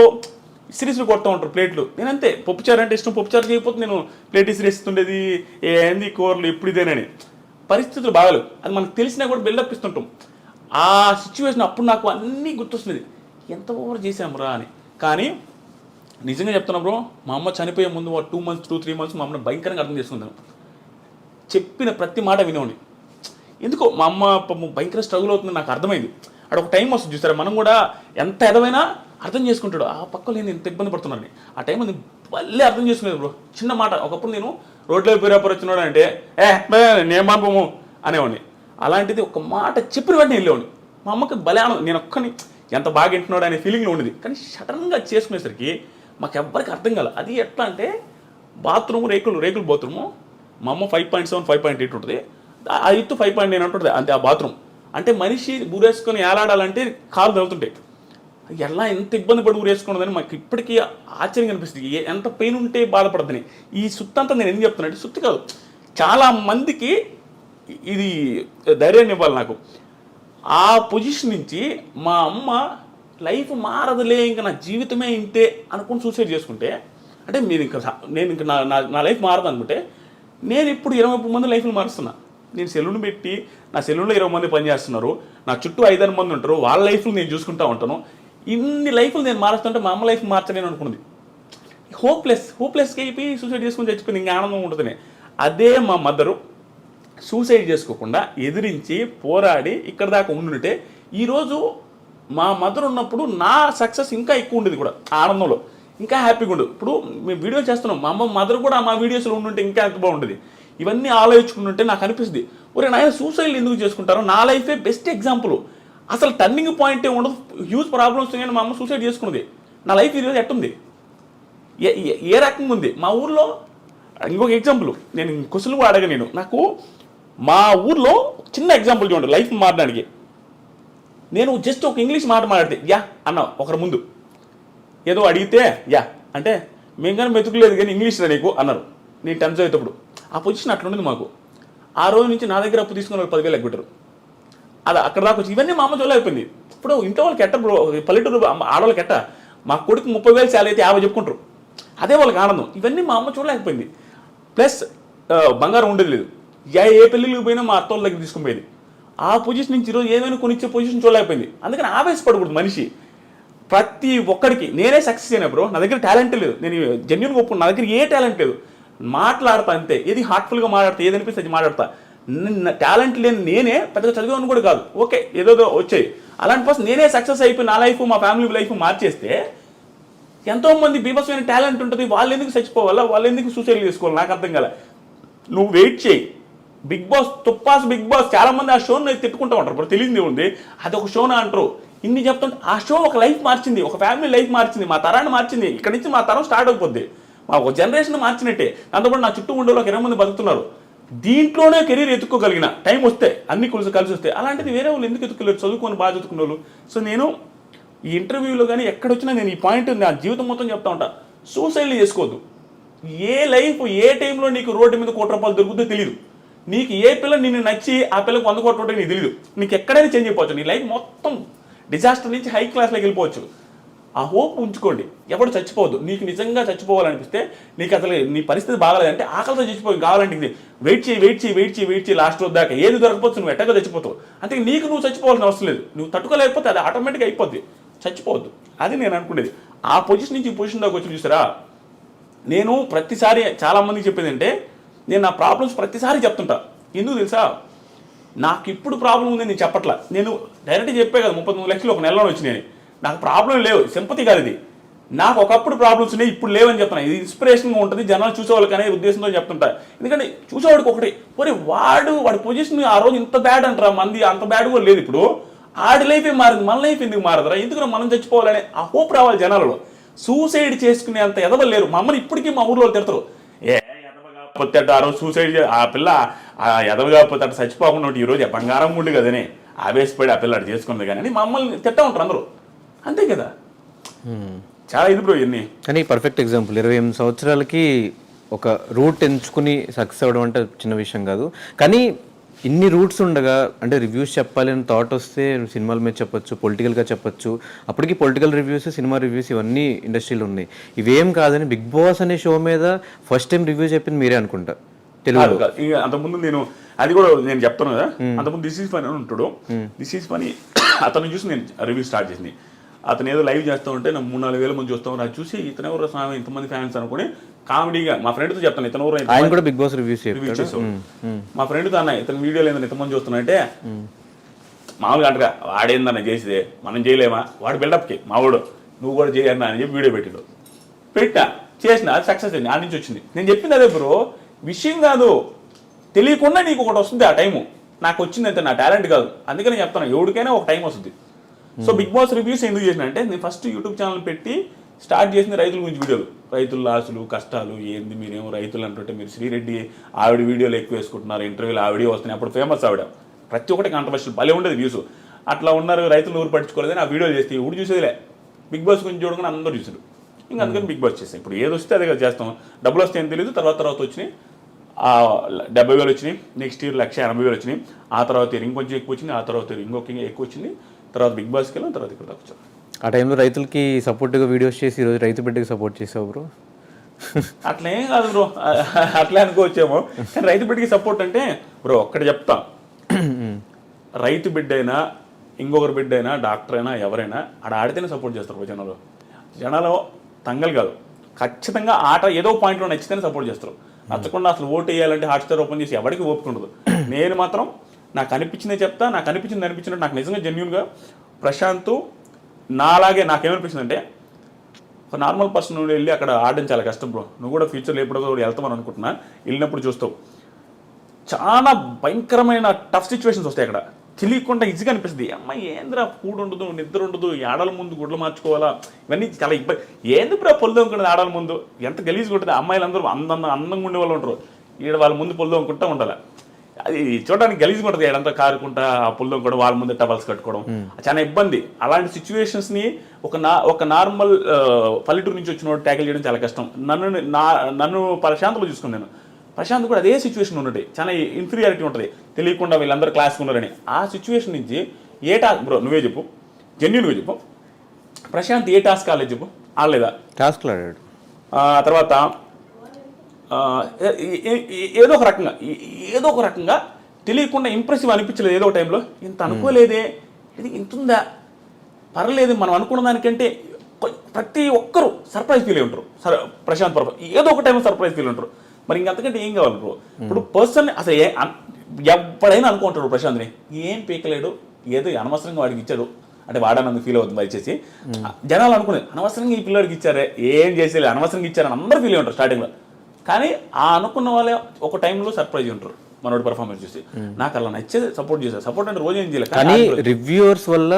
సిరీస్లు కొడుతూ ఉంటారు ప్లేట్లు. నేనంతే, పప్పుచారు అంటే ఇష్టం, పప్పుచారు చేయకపోతే నేను ప్లేట్ ఇస్తుండేది, ఏంది కూరలు ఎప్పుడు ఇదేనని. పరిస్థితులు బాగాలేవు, అది మనకు తెలిసినా కూడా బిల్డప్ ఇస్తుంటాం. ఆ సిచ్యువేషన్ అప్పుడు నాకు అన్నీ గుర్తొస్తుంది, ఎంత ఓవర్ చేసామురా అని. కానీ నిజంగా చెప్తున్నా బ్రో, మా అమ్మ చనిపోయే ముందు 2 months 2-3 months మా అమ్మని భయంకరంగా అర్థం చేసుకుందాను. చెప్పిన ప్రతి మాట వినేవాడిని. ఎందుకో మా అమ్మ భయంకర స్ట్రగుల్ అవుతుంది నాకు అర్థమైంది. అక్కడ ఒక టైం వస్తుంది చూసారా, మనం కూడా ఎంత ఎదవైనా అర్థం చేసుకుంటాడు. ఆ పక్కలో నేను ఎంత ఇబ్బంది పడుతున్నాను ఆ టైంలో నేను మళ్ళీ అర్థం చేసుకునేది బ్రో. చిన్న మాట, ఒకప్పుడు నేను రోడ్లో పేరాపర్ వచ్చినాడు అంటే నేను మాపము అనేవాడిని. అలాంటిది ఒక మాట చెప్పిన వెంటనే వెళ్ళేవాడిని. మా అమ్మకి భలే నేను ఒక్కని ఎంత బాగా వింటున్నాడు అనే ఫీలింగ్లో ఉండేది. కానీ సడన్గా చేసుకునేసరికి మాకు ఎవ్వరికి అర్థం కాదు. అది ఎట్లా అంటే బాత్రూమ్ రేకులు బాత్రూము. మా అమ్మ 5.7 5.8 ఉంటుంది, ఆ ఎత్తు 5.9 ఉంటుంది అంతే ఆ బాత్రూమ్. అంటే మనిషి ఊరేసుకొని ఏలాడాలంటే కాలు తగులుతుంటాయి. ఎలా ఎంత ఇబ్బంది పడి ఊరేసుకున్నదని మాకు ఇప్పటికీ ఆశ్చర్యం అనిపిస్తుంది. ఎంత పెయిన్ ఉంటే బాధపడద్దని. ఈ సుత్తి అంతా నేను ఎందుకు చెప్తున్నా అంటే, సుత్తి కాదు, చాలా మందికి ఇది ధైర్యాన్ని ఇవ్వాలి నాకు. ఆ పొజిషన్ నుంచి మా అమ్మ లైఫ్ మారదులే, ఇంకా నా జీవితమే ఇంతే అనుకుని సూసైడ్ చేసుకుంటే, అంటే నేను ఇంకా నా లైఫ్ మారదు అనుకుంటే, నేను ఇప్పుడు 20 మంది లైఫ్ని మారుస్తున్నా. నేను సెలూన్ పెట్టి నా సెలూన్లో 20 మంది పనిచేస్తున్నారు, నా చుట్టూ 5-6 మంది ఉంటారు, వాళ్ళ లైఫ్లు నేను చూసుకుంటూ ఉంటాను. ఇన్ని లైఫ్లు నేను మారుస్తుంటే మా అమ్మ లైఫ్ మార్చలేను అనుకున్నది. హోప్లెస్గా అయిపోయి సూసైడ్ చేసుకుని చచ్చిపోయింది, ఇంకా ఆనందం ఉంటుంది. అదే మా మదరు సూసైడ్ చేసుకోకుండా ఎదిరించి పోరాడి ఇక్కడ దాకా ఉండుంటే ఈరోజు మా మదర్ ఉన్నప్పుడు నా సక్సెస్ ఇంకా ఎక్కువ ఉండేది కూడా, ఆనందంలో ఇంకా హ్యాపీగా ఉండదు. ఇప్పుడు మేము వీడియో చేస్తున్నాం, మా అమ్మ మదర్ కూడా మా వీడియోస్లో ఉండుంటే ఇంకా ఎంత బాగుంటుంది. ఇవన్నీ ఆలోచించుకుంటుంటే నాకు అనిపిస్తుంది, ఒరే నాయన సూసైడ్ ఎందుకు చేసుకుంటారో, నా లైఫే బెస్ట్ ఎగ్జాంపుల్. అసలు టర్నింగ్ పాయింటే ఉండదు, హ్యూజ్ ప్రాబ్లమ్స్ కానీ మా అమ్మ సూసైడ్ చేసుకున్నది. నా లైఫ్ ఈరోజు ఎట్టుంది, ఏ రకంగా ఉంది. మా ఊర్లో ఇంకొక ఎగ్జాంపుల్ నేను క్వశ్చన్ కూడా అడగా. నాకు మా ఊర్లో చిన్న ఎగ్జాంపుల్ చూడండి లైఫ్ మారడానికి. నేను జస్ట్ ఒక ఇంగ్లీష్ మాట మాట్లాడితే యా అన్న ఒకరి ముందు ఏదో అడిగితే యా అంటే మేము కానీ మెతుకులేదు కానీ ఇంగ్లీష్ రా నీకు అన్నారు. నేను 10th చదివేటప్పుడు ఆ పొజిషన్ అట్లా ఉండేది మాకు. ఆ రోజు నుంచి నా దగ్గర అప్పు తీసుకుని వాళ్ళు 10,000 ఎగ్గొట్టారు. అది అక్కడ దాకా వచ్చి ఇవన్నీ మా అమ్మ జోలు అయిపోయింది. ఇప్పుడు ఇంట్లో వాళ్ళకి ఎట్ట బ్రో, పల్లెటూరు ఆడవాళ్ళకి ఎట్ట, మా కొడుకు 30,000 శాలరీ అయితే 50 చెప్పుకుంటారు, అదే వాళ్ళకి ఆనందం. ఇవన్నీ మా అమ్మ చూడలేకపోయింది. ప్లస్ బంగారం ఉండేది లేదు, ఏ పెళ్ళిళ్ళకి పోయినా మా అత్తోళ్ళ దగ్గర తీసుకుని పోయేది. ఆ పొజిషన్ నుంచి ఈరోజు ఏమైనా కొనిచ్చే పొజిషన్ చూడలేకపోయింది. అందుకని ఆవేశపడకూడదు మనిషి. ప్రతి ఒక్కడికి నేనే సక్సెస్ అయినా బ్రో, నా దగ్గర టాలెంట్ లేదు, నేను జెన్యున్గా ఒప్పుకున్నా, నా దగ్గర ఏ టాలెంట్ లేదు, మాట్లాడతా అంతే. ఏది హార్ట్ఫుల్గా మాట్లాడతా, ఏది అనిపిస్తే అది మాట్లాడతా. టాలెంట్ లేని నేనే పెద్దగా చదివాను కూడా కాదు, ఓకే ఏదో వచ్చాయి. అలాంటి పర్సన్ నేనే సక్సెస్ అయిపోయి నా లైఫ్ మా ఫ్యామిలీ లైఫ్ మార్చేస్తే ఎంతోమంది బీభత్సమైన టాలెంట్ ఉంటుంది, వాళ్ళు ఎందుకు చచ్చిపోవాలా, వాళ్ళు ఎందుకు సూసైడ్ చేసుకోవాలి, నాకు అర్థం కాలే. నువ్వు వెయిట్ చేయి, బిగ్ బాస్ తుప్పాస్ బిగ్ బాస్ చాలా మంది ఆ షోని తిట్టుకుంటూ ఉంటారు. ఇప్పుడు తెలియదు ఉంది అది ఒక షోనా అంటారు. ఇన్ని చెప్తుంటే ఆ షో ఒక లైఫ్ మార్చింది, ఒక ఫ్యామిలీ లైఫ్ మార్చింది, మా తరాన్ని మార్చింది. ఇక్కడ నుంచి మా తరం స్టార్ట్ అయిపోద్ది, మా ఒక జనరేషన్ మార్చినట్టే. దాంతోపాటు నా చుట్టూ ఉండే ఒక 20 మంది బతుకుతున్నారు. దీంట్లోనే కెరీర్ ఎత్తుక్కోగలిగిన టైం వస్తే అన్ని కలిసి వస్తే, అలాంటిది వేరే వాళ్ళు ఎందుకు ఎత్తుకోలేరు? చదువుకొని బాగా చదువుకున్న వాళ్ళు. సో నేను ఈ ఇంటర్వ్యూలో కానీ ఎక్కడొచ్చినా నేను ఈ పాయింట్ నా జీవితం మొత్తం చెప్తా ఉంటా, సూసైడ్లు చేసుకోవద్దు. ఏ లైఫ్ ఏ టైంలో నీకు రోడ్డు మీద ₹1 దొరుకుతుందో తెలియదు. నీకు ఏ పిల్ల నిన్ను నచ్చి ఆ పిల్లకి 100 కోట్లు ఉంటే నీకు తెలియదు. నీకు ఎక్కడైనా చేంజ్ అయిపోవచ్చు. నీ లైఫ్ మొత్తం డిజాస్టర్ నుంచి హై క్లాస్లోకి వెళ్ళిపోవచ్చు. ఆ హోప్ ఉంచుకోండి, ఎవడు చచ్చిపోవద్దు. నీకు నిజంగా చచ్చిపోవాలనిపిస్తే, నీకు అసలు నీ పరిస్థితి బాగాలేదంటే ఆకలితో చచ్చిపోయి కావాలంటే ఇది వెయిట్ చేయి లాస్ట్ రోజు దాకా ఏది దొరకపోవచ్చు, నువ్వు ఎట్టగా చచ్చిపోతావు. అంటే నీకు నువ్వు చచ్చిపోవాల్సిన అవసరం లేదు. నువ్వు తట్టుకోలేకపోతే అది ఆటోమేటిక్గా అయిపోద్ది. చచ్చిపోవద్దు, అది నేను అనుకునేది. ఆ పొజిషన్ నుంచి ఈ పొజిషన్ దాకా వచ్చి చూసారా, నేను ప్రతిసారి చాలామందికి చెప్పేది అంటే, నేను నా ప్రాబ్లమ్స్ ప్రతిసారి చెప్తుంటా. ఎందుకు తెలుసా, నాకు ఇప్పుడు ప్రాబ్లం ఉంది నేను చెప్పట్లా. నేను డైరెక్ట్గా చెప్పే కదా 33 లక్షలు ఒక నెలలో వచ్చినాయి. నాకు ప్రాబ్లం లేవు, సింపతి కాదు ఇది. నాకు ఒకప్పుడు ప్రాబ్లమ్స్ ఉన్నాయి, ఇప్పుడు లేవని చెప్తున్నా. ఇది ఇన్స్పిరేషన్గా ఉంటుంది జనాలు చూసేవాళ్ళకి అనే ఉద్దేశంతో చెప్తుంటా. ఎందుకంటే చూసేవాడికి ఒకటి, మరి వాడి పొజిషన్ ఆ రోజు ఇంత బ్యాడ్ అంటారా, మంది అంత బ్యాడ్ కూడా లేదు. ఇప్పుడు ఆడి లైఫే మారింది, మన లైఫ్ ఎందుకు మారదురా? ఎందుకు మనం చచ్చిపోవాలనే ఆ హోప్ రావాలి జనాలలో. సూసైడ్ చేసుకునే అంత ఎదవలు లేరు. మా అమ్మని ఇప్పటికీ మా ఊర్లో తిడతారు, ఎదవగాపోతే ఆ రోజు సూసైడ్ ఆ పిల్ల ఎదవగాపోతే అటు చచ్చిపోకుండా ఈ రోజు బంగారం గుండు కదనే ఆవేశపడి ఆ పిల్ల అటు చేసుకున్నది కానీ మా అమ్మల్ని తిట్టా ఉంటారు అందరూ. అంతే కదా, చాలా ఇది బ్రో ఇవన్నీ. కానీ పర్ఫెక్ట్ ఎగ్జాంపుల్ 28 సంవత్సరాలకి ఒక రూట్ ఎంచుకుని సక్సెస్ అవ్వడం అంటే చిన్న విషయం కాదు. కానీ ఇన్ని రూట్స్ ఉండగా, అంటే రివ్యూస్ చెప్పాలి అని థాట్ వస్తే సినిమాల మీద చెప్పొచ్చు, పొలిటికల్గా చెప్పొచ్చు. అప్పటికి పొలిటికల్ రివ్యూస్, సినిమా రివ్యూస్ ఇవన్నీ ఇండస్ట్రీలో ఉన్నాయి. ఇవేం కాదని బిగ్ బాస్ అనే షో మీద ఫస్ట్ టైం రివ్యూ చెప్పింది మీరే అనుకుంటా తెలుగు. అంతకుముందు నేను అది కూడా నేను చెప్తాను కదా, అంతకుముందు దిస్ ఈజ్ ఫనీ అని ఉంటాడు. దిస్ ఈజ్ ఫనీ అతను చూసి నేను రివ్యూ స్టార్ట్ చేసింది. అతను ఏదో లైవ్ చేస్తూ ఉంటే నాకు 3-4 వేల మంది చూస్తాం. అది చూసి ఇతను ఎవరు స్వామి ఇంతమంది ఫ్యాన్స్ అనుకుని కామెడీగా మా ఫ్రెండ్తో చెప్తాను, ఇతను ఎవరు ఆయన కూడా బిగ్ బాస్ రివ్యూ చేసావు. మా ఫ్రెండ్తో అన్న ఇతను వీడియోలు ఏందని ఇంతమంది చూస్తున్నాయంటే, మామూలుగా అంటగా వాడేందన్న చేసేదే మనం చేయలేమా, వాడు బిల్డప్కి మావాడు నువ్వు కూడా చేయన్నా అని చెప్పి వీడియో పెట్టా చేసిన, అది సక్సెస్ అయింది. ఆ నుంచి వచ్చింది. నేను చెప్పింది అదే బ్రో, విషయం కాదు, తెలియకుండా నీకు ఒకటి వస్తుంది ఆ టైము. నాకు వచ్చింది అంతే, నా టాలెంట్ కాదు. అందుకని చెప్తాను, ఎవరికైనా ఒక టైం వస్తుంది. సో బిగ్ బాస్ రివ్యూస్ ఎందుకు చేసిన అంటే, నేను ఫస్ట్ యూట్యూబ్ ఛానల్ పెట్టి స్టార్ట్ చేసింది రైతుల గురించి వీడియోలు. రైతుల లాసులు కష్టాలు ఏంది, మీరేమో రైతులు అంటుంటే మీరు శ్రీరెడ్డి ఆవిడ వీడియోలు ఎక్కువ వేసుకుంటున్నారు, ఇంటర్వ్యూలు ఆవిడే వస్తున్నాయి. అప్పుడు ఫేమస్ ఆవిడ, ప్రతి ఒక్కటి కాంట్రవర్షియల్ భలే ఉండేది వ్యూస్. అట్లా ఉన్నారు, రైతులు ఊరు పట్టించుకోలేదని ఆ వీడియోలు చేస్తే ఊరు చూసేదిలే. బిగ్ బాస్ గురించి చూడగానే అందరూ చూసారు. ఇంకా అందుకని బిగ్ బాస్ చేస్తాం. ఇప్పుడు ఏది వస్తే అదే కదా చేస్తాం. డబ్బులు వస్తే ఏం తెలియదు. తర్వాత వచ్చినాయి 70,000 వచ్చినాయి. నెక్స్ట్ ఇయర్ 1,80,000 వచ్చినాయి. ఆ తర్వాత ఇంకొంచెం ఎక్కువ వచ్చింది. ఆ తర్వాత ఇంకొక ఎక్కువ వచ్చింది. తర్వాత బిగ్ బాస్కి వెళ్ళాం. తర్వాత ఇక్కడ దాకా వచ్చాం. ఆ టైంలో రైతులకి సపోర్ట్గా వీడియోస్ చేసి ఈరోజు రైతు బిడ్డకి సపోర్ట్ చేసావు బ్రో. అట్లా ఏం కాదు బ్రో, అట్లా అనుకోవచ్చేమో. కానీ రైతు బిడ్డకి సపోర్ట్ అంటే బ్రో ఒక్కటి చెప్తా, రైతు బిడ్డ అయినా ఇంకొకరి బిడ్డ అయినా డాక్టర్ అయినా ఎవరైనా ఆడితేనే సపోర్ట్ చేస్తారు జనాలు తంగలు కాదు. ఖచ్చితంగా ఆట ఏదో పాయింట్లో నచ్చితేనే సపోర్ట్ చేస్తారు. నచ్చకుండా అసలు ఓటు వేయాలంటే హాట్స్టార్ ఓపెన్ చేసి ఎవరికి ఓపిక ఉండదు. నేను మాత్రం నాకు అనిపించిందే చెప్తా. నాకు అనిపించినట్టు నాకు నిజంగా జెన్యూన్గా ప్రశాంత్ నాలాగే నాకేమనిపించిందంటే, ఒక నార్మల్ పర్సన్ వెళ్ళి అక్కడ ఆడడం చాలా కష్టం బ్రో. నువ్వు కూడా ఫ్యూచర్లో ఎప్పుడో కూడా వెళ్తామని అనుకుంటున్నా, వెళ్ళినప్పుడు చూస్తావు చాలా భయంకరమైన టఫ్ సిచ్యువేషన్స్ వస్తాయి. అక్కడ తెలియకుండా ఈజీగా అనిపిస్తుంది, అమ్మాయి ఏంద్రా ఫుడ్ ఉండదు, నిద్ర ఉండదు, ఆడల ముందు గుడ్లు మార్చుకోవాలా, ఇవన్నీ చాలా ఇబ్బంది. ఏంది బ్రో పొల్లు అనుకున్నది ఆడల ముందు, ఎంత గలీజ్గా ఉంటుంది. అమ్మాయిలందరూ అందంగా ఉండే వాళ్ళు ఉంటారు, ఈడ వాళ్ళ ముందు పొల్లు అనుకుంటా ఉండాలి. అది చూడడానికి గలీజ్గా ఉంటుంది. ఏడంతా కారుకుంటా ఆ పుల్లం కూడా వాళ్ళ ముందు టవల్స్ కట్టుకోవడం చాలా ఇబ్బంది. అలాంటి సిచ్యువేషన్స్ని ఒక నార్మల్ పల్లెటూరు నుంచి వచ్చిన ట్యాకిల్ చేయడం చాలా కష్టం. నన్ను ప్రశాంత్లో చూసుకున్నాను. ప్రశాంత్ కూడా అదే సిచ్యువేషన్ ఉన్నది, చాలా ఇన్ఫీరియారిటీ ఉంటుంది, తెలియకుండా వీళ్ళందరూ క్లాస్కి ఉన్నారని. ఆ సిచ్యువేషన్ నుంచి ఏ టాస్క్ బ్రో నువ్వే చెప్పు, జెన్యూన్గా చెప్పు, ప్రశాంత్ ఏ టాస్క్ ఆడలేదు చెప్పు, ఆడలేదా? టాస్క్లు ఆడాడు. తర్వాత ఏదో ఒక రకంగా తెలియకుండా ఇంప్రెసివ్ అనిపించలేదు. ఏదో టైంలో ఇంత అనుకోలేదే, ఇది ఇంతుందా, పర్లేదు మనం అనుకున్న దానికంటే ప్రతి ఒక్కరూ సర్ప్రైజ్ ఫీల్ అయి ఉంటారు. ప్రశాంత్ పర్పస్ ఏదో ఒక టైంలో సర్ప్రైజ్ ఫీల్ ఉంటారు. మరి ఇంకంతకంటే ఏం కావాలి బ్రో? ఇప్పుడు పర్సన్ అసలు ఎవడైనా అనుకుంటాడు ప్రశాంత్ని ఏం పీకలేడు, ఏదో అనవసరంగా వాడికి ఇచ్చాడు అంటే వాడనందుకు ఫీల్ అవుతుంది దయచేసి. జనాలు అనుకునేది అనవసరంగా ఈ పిల్లడికి ఇచ్చారే, ఏం చేసేది అనవసరంగా ఇచ్చారని అందరూ ఫీల్ అయి ఉంటారు స్టార్టింగ్లో. కానీ ఆ అనుకున్న వాళ్ళే ఒక టైంలో సర్ప్రైజ్ ఉంటారు. మనోడి పర్ఫార్మెన్స్ చూసి నాకు అలా నచ్చేది సపోర్ట్ చేశారు. సపోర్ట్ అంటే రోజు ఏం చేయలేదు కానీ రివ్యూవర్స్ వల్ల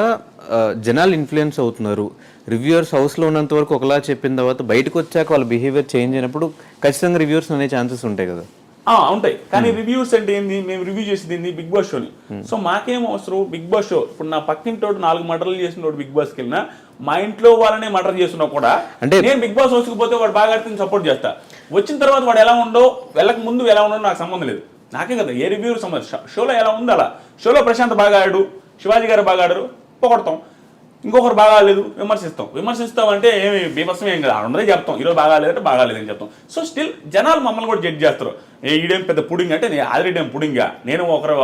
జనాలు ఇన్ఫ్లుయెన్స్ అవుతున్నారు. రివ్యూవర్స్ హౌస్లో ఉన్నంత వరకు ఒకలా చెప్పిన తర్వాత బయటకు వచ్చాక వాళ్ళ బిహేవియర్ చేంజ్ అయినప్పుడు ఖచ్చితంగా రివ్యూవర్స్ అనే ఛాన్సెస్ ఉంటాయి కదా. ఉంటాయి, కానీ రివ్యూస్ అంటే ఏంది, మేము రివ్యూ చేసేది ఏంది బిగ్ బాస్ షోని. సో మాకేం అవసరం బిగ్ బాస్ షో. ఇప్పుడు నా పక్కింటోడు 4 మర్డర్లు చేసిన బిగ్ బాస్కి వెళ్ళినా, మా ఇంట్లో వాళ్ళనే మర్డర్ చేస్తున్నా కూడా అంటే నేను బిగ్ బాస్ హౌస్కి పోతే వాడు బాగా ఆడితే సపోర్ట్ చేస్తా. వచ్చిన తర్వాత వాడు ఎలా ఉండో, వెళ్ళక ముందు ఎలా ఉండో నాకు సంబంధం లేదు. నాకే కదా ఏ రివ్యూ సంబంధం. షోలో ఎలా ఉందో అలా. షోలో ప్రశాంత్ బాగా ఆడాడు, శివాజీ గారు బాగా ఆడారు, పొగడతాం. ఇంకొకరు బాగా లేదు విమర్శిస్తాం అంటే ఏమి బీభత్సం ఏం కదా, అందరూ చెప్తాం ఈరోజు బాగా లేదంటే బాగా లేదని చెప్తాం. సో స్టిల్ జనాలు మమ్మల్ని కూడా జడ్జ్ చేస్తారు. ఈడేం పెద్ద పుడింగ్ అంటే నేను ఆల్రెడీ ఏం పుడింగా, నేను ఒకరు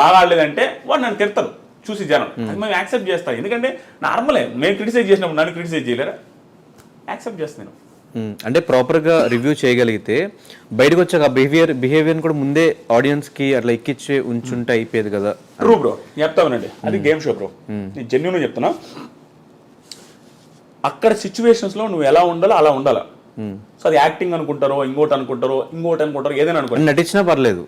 బాగా ఆడలేదంటే వాడు నన్ను తిడతారు చూసి జనం. అది మేము యాక్సెప్ట్ చేస్తాం, ఎందుకంటే నార్మలే. మేము క్రిటిసైజ్ చేసినప్పుడు నన్ను క్రిటిసైజ్ చేయలేరా, యాక్సెప్ట్ చేస్తాను. అంటే ప్రాపర్గా రివ్యూ చేయగలిగితే బయటకు వచ్చాక బిహేవియర్ కూడా ముందే ఆడియన్స్కి అట్లా ఎక్కిచ్చే ఉంచుంటే అయిపోయేది కదా. ట్రూ బ్రో, చెప్తామనండి, అది గేమ్ షో బ్రో. నేను జెన్యూన్గా చెప్తున్నా, అక్కడ సిచ్యువేషన్స్లో నువ్వు ఎలా ఉండాలో అలా ఉండాలా. సో అది యాక్టింగ్ అనుకుంటారో, ఇంకోటి అనుకుంటారో, ఏదైనా అనుకుంటారు, నటించినా పర్లేదు.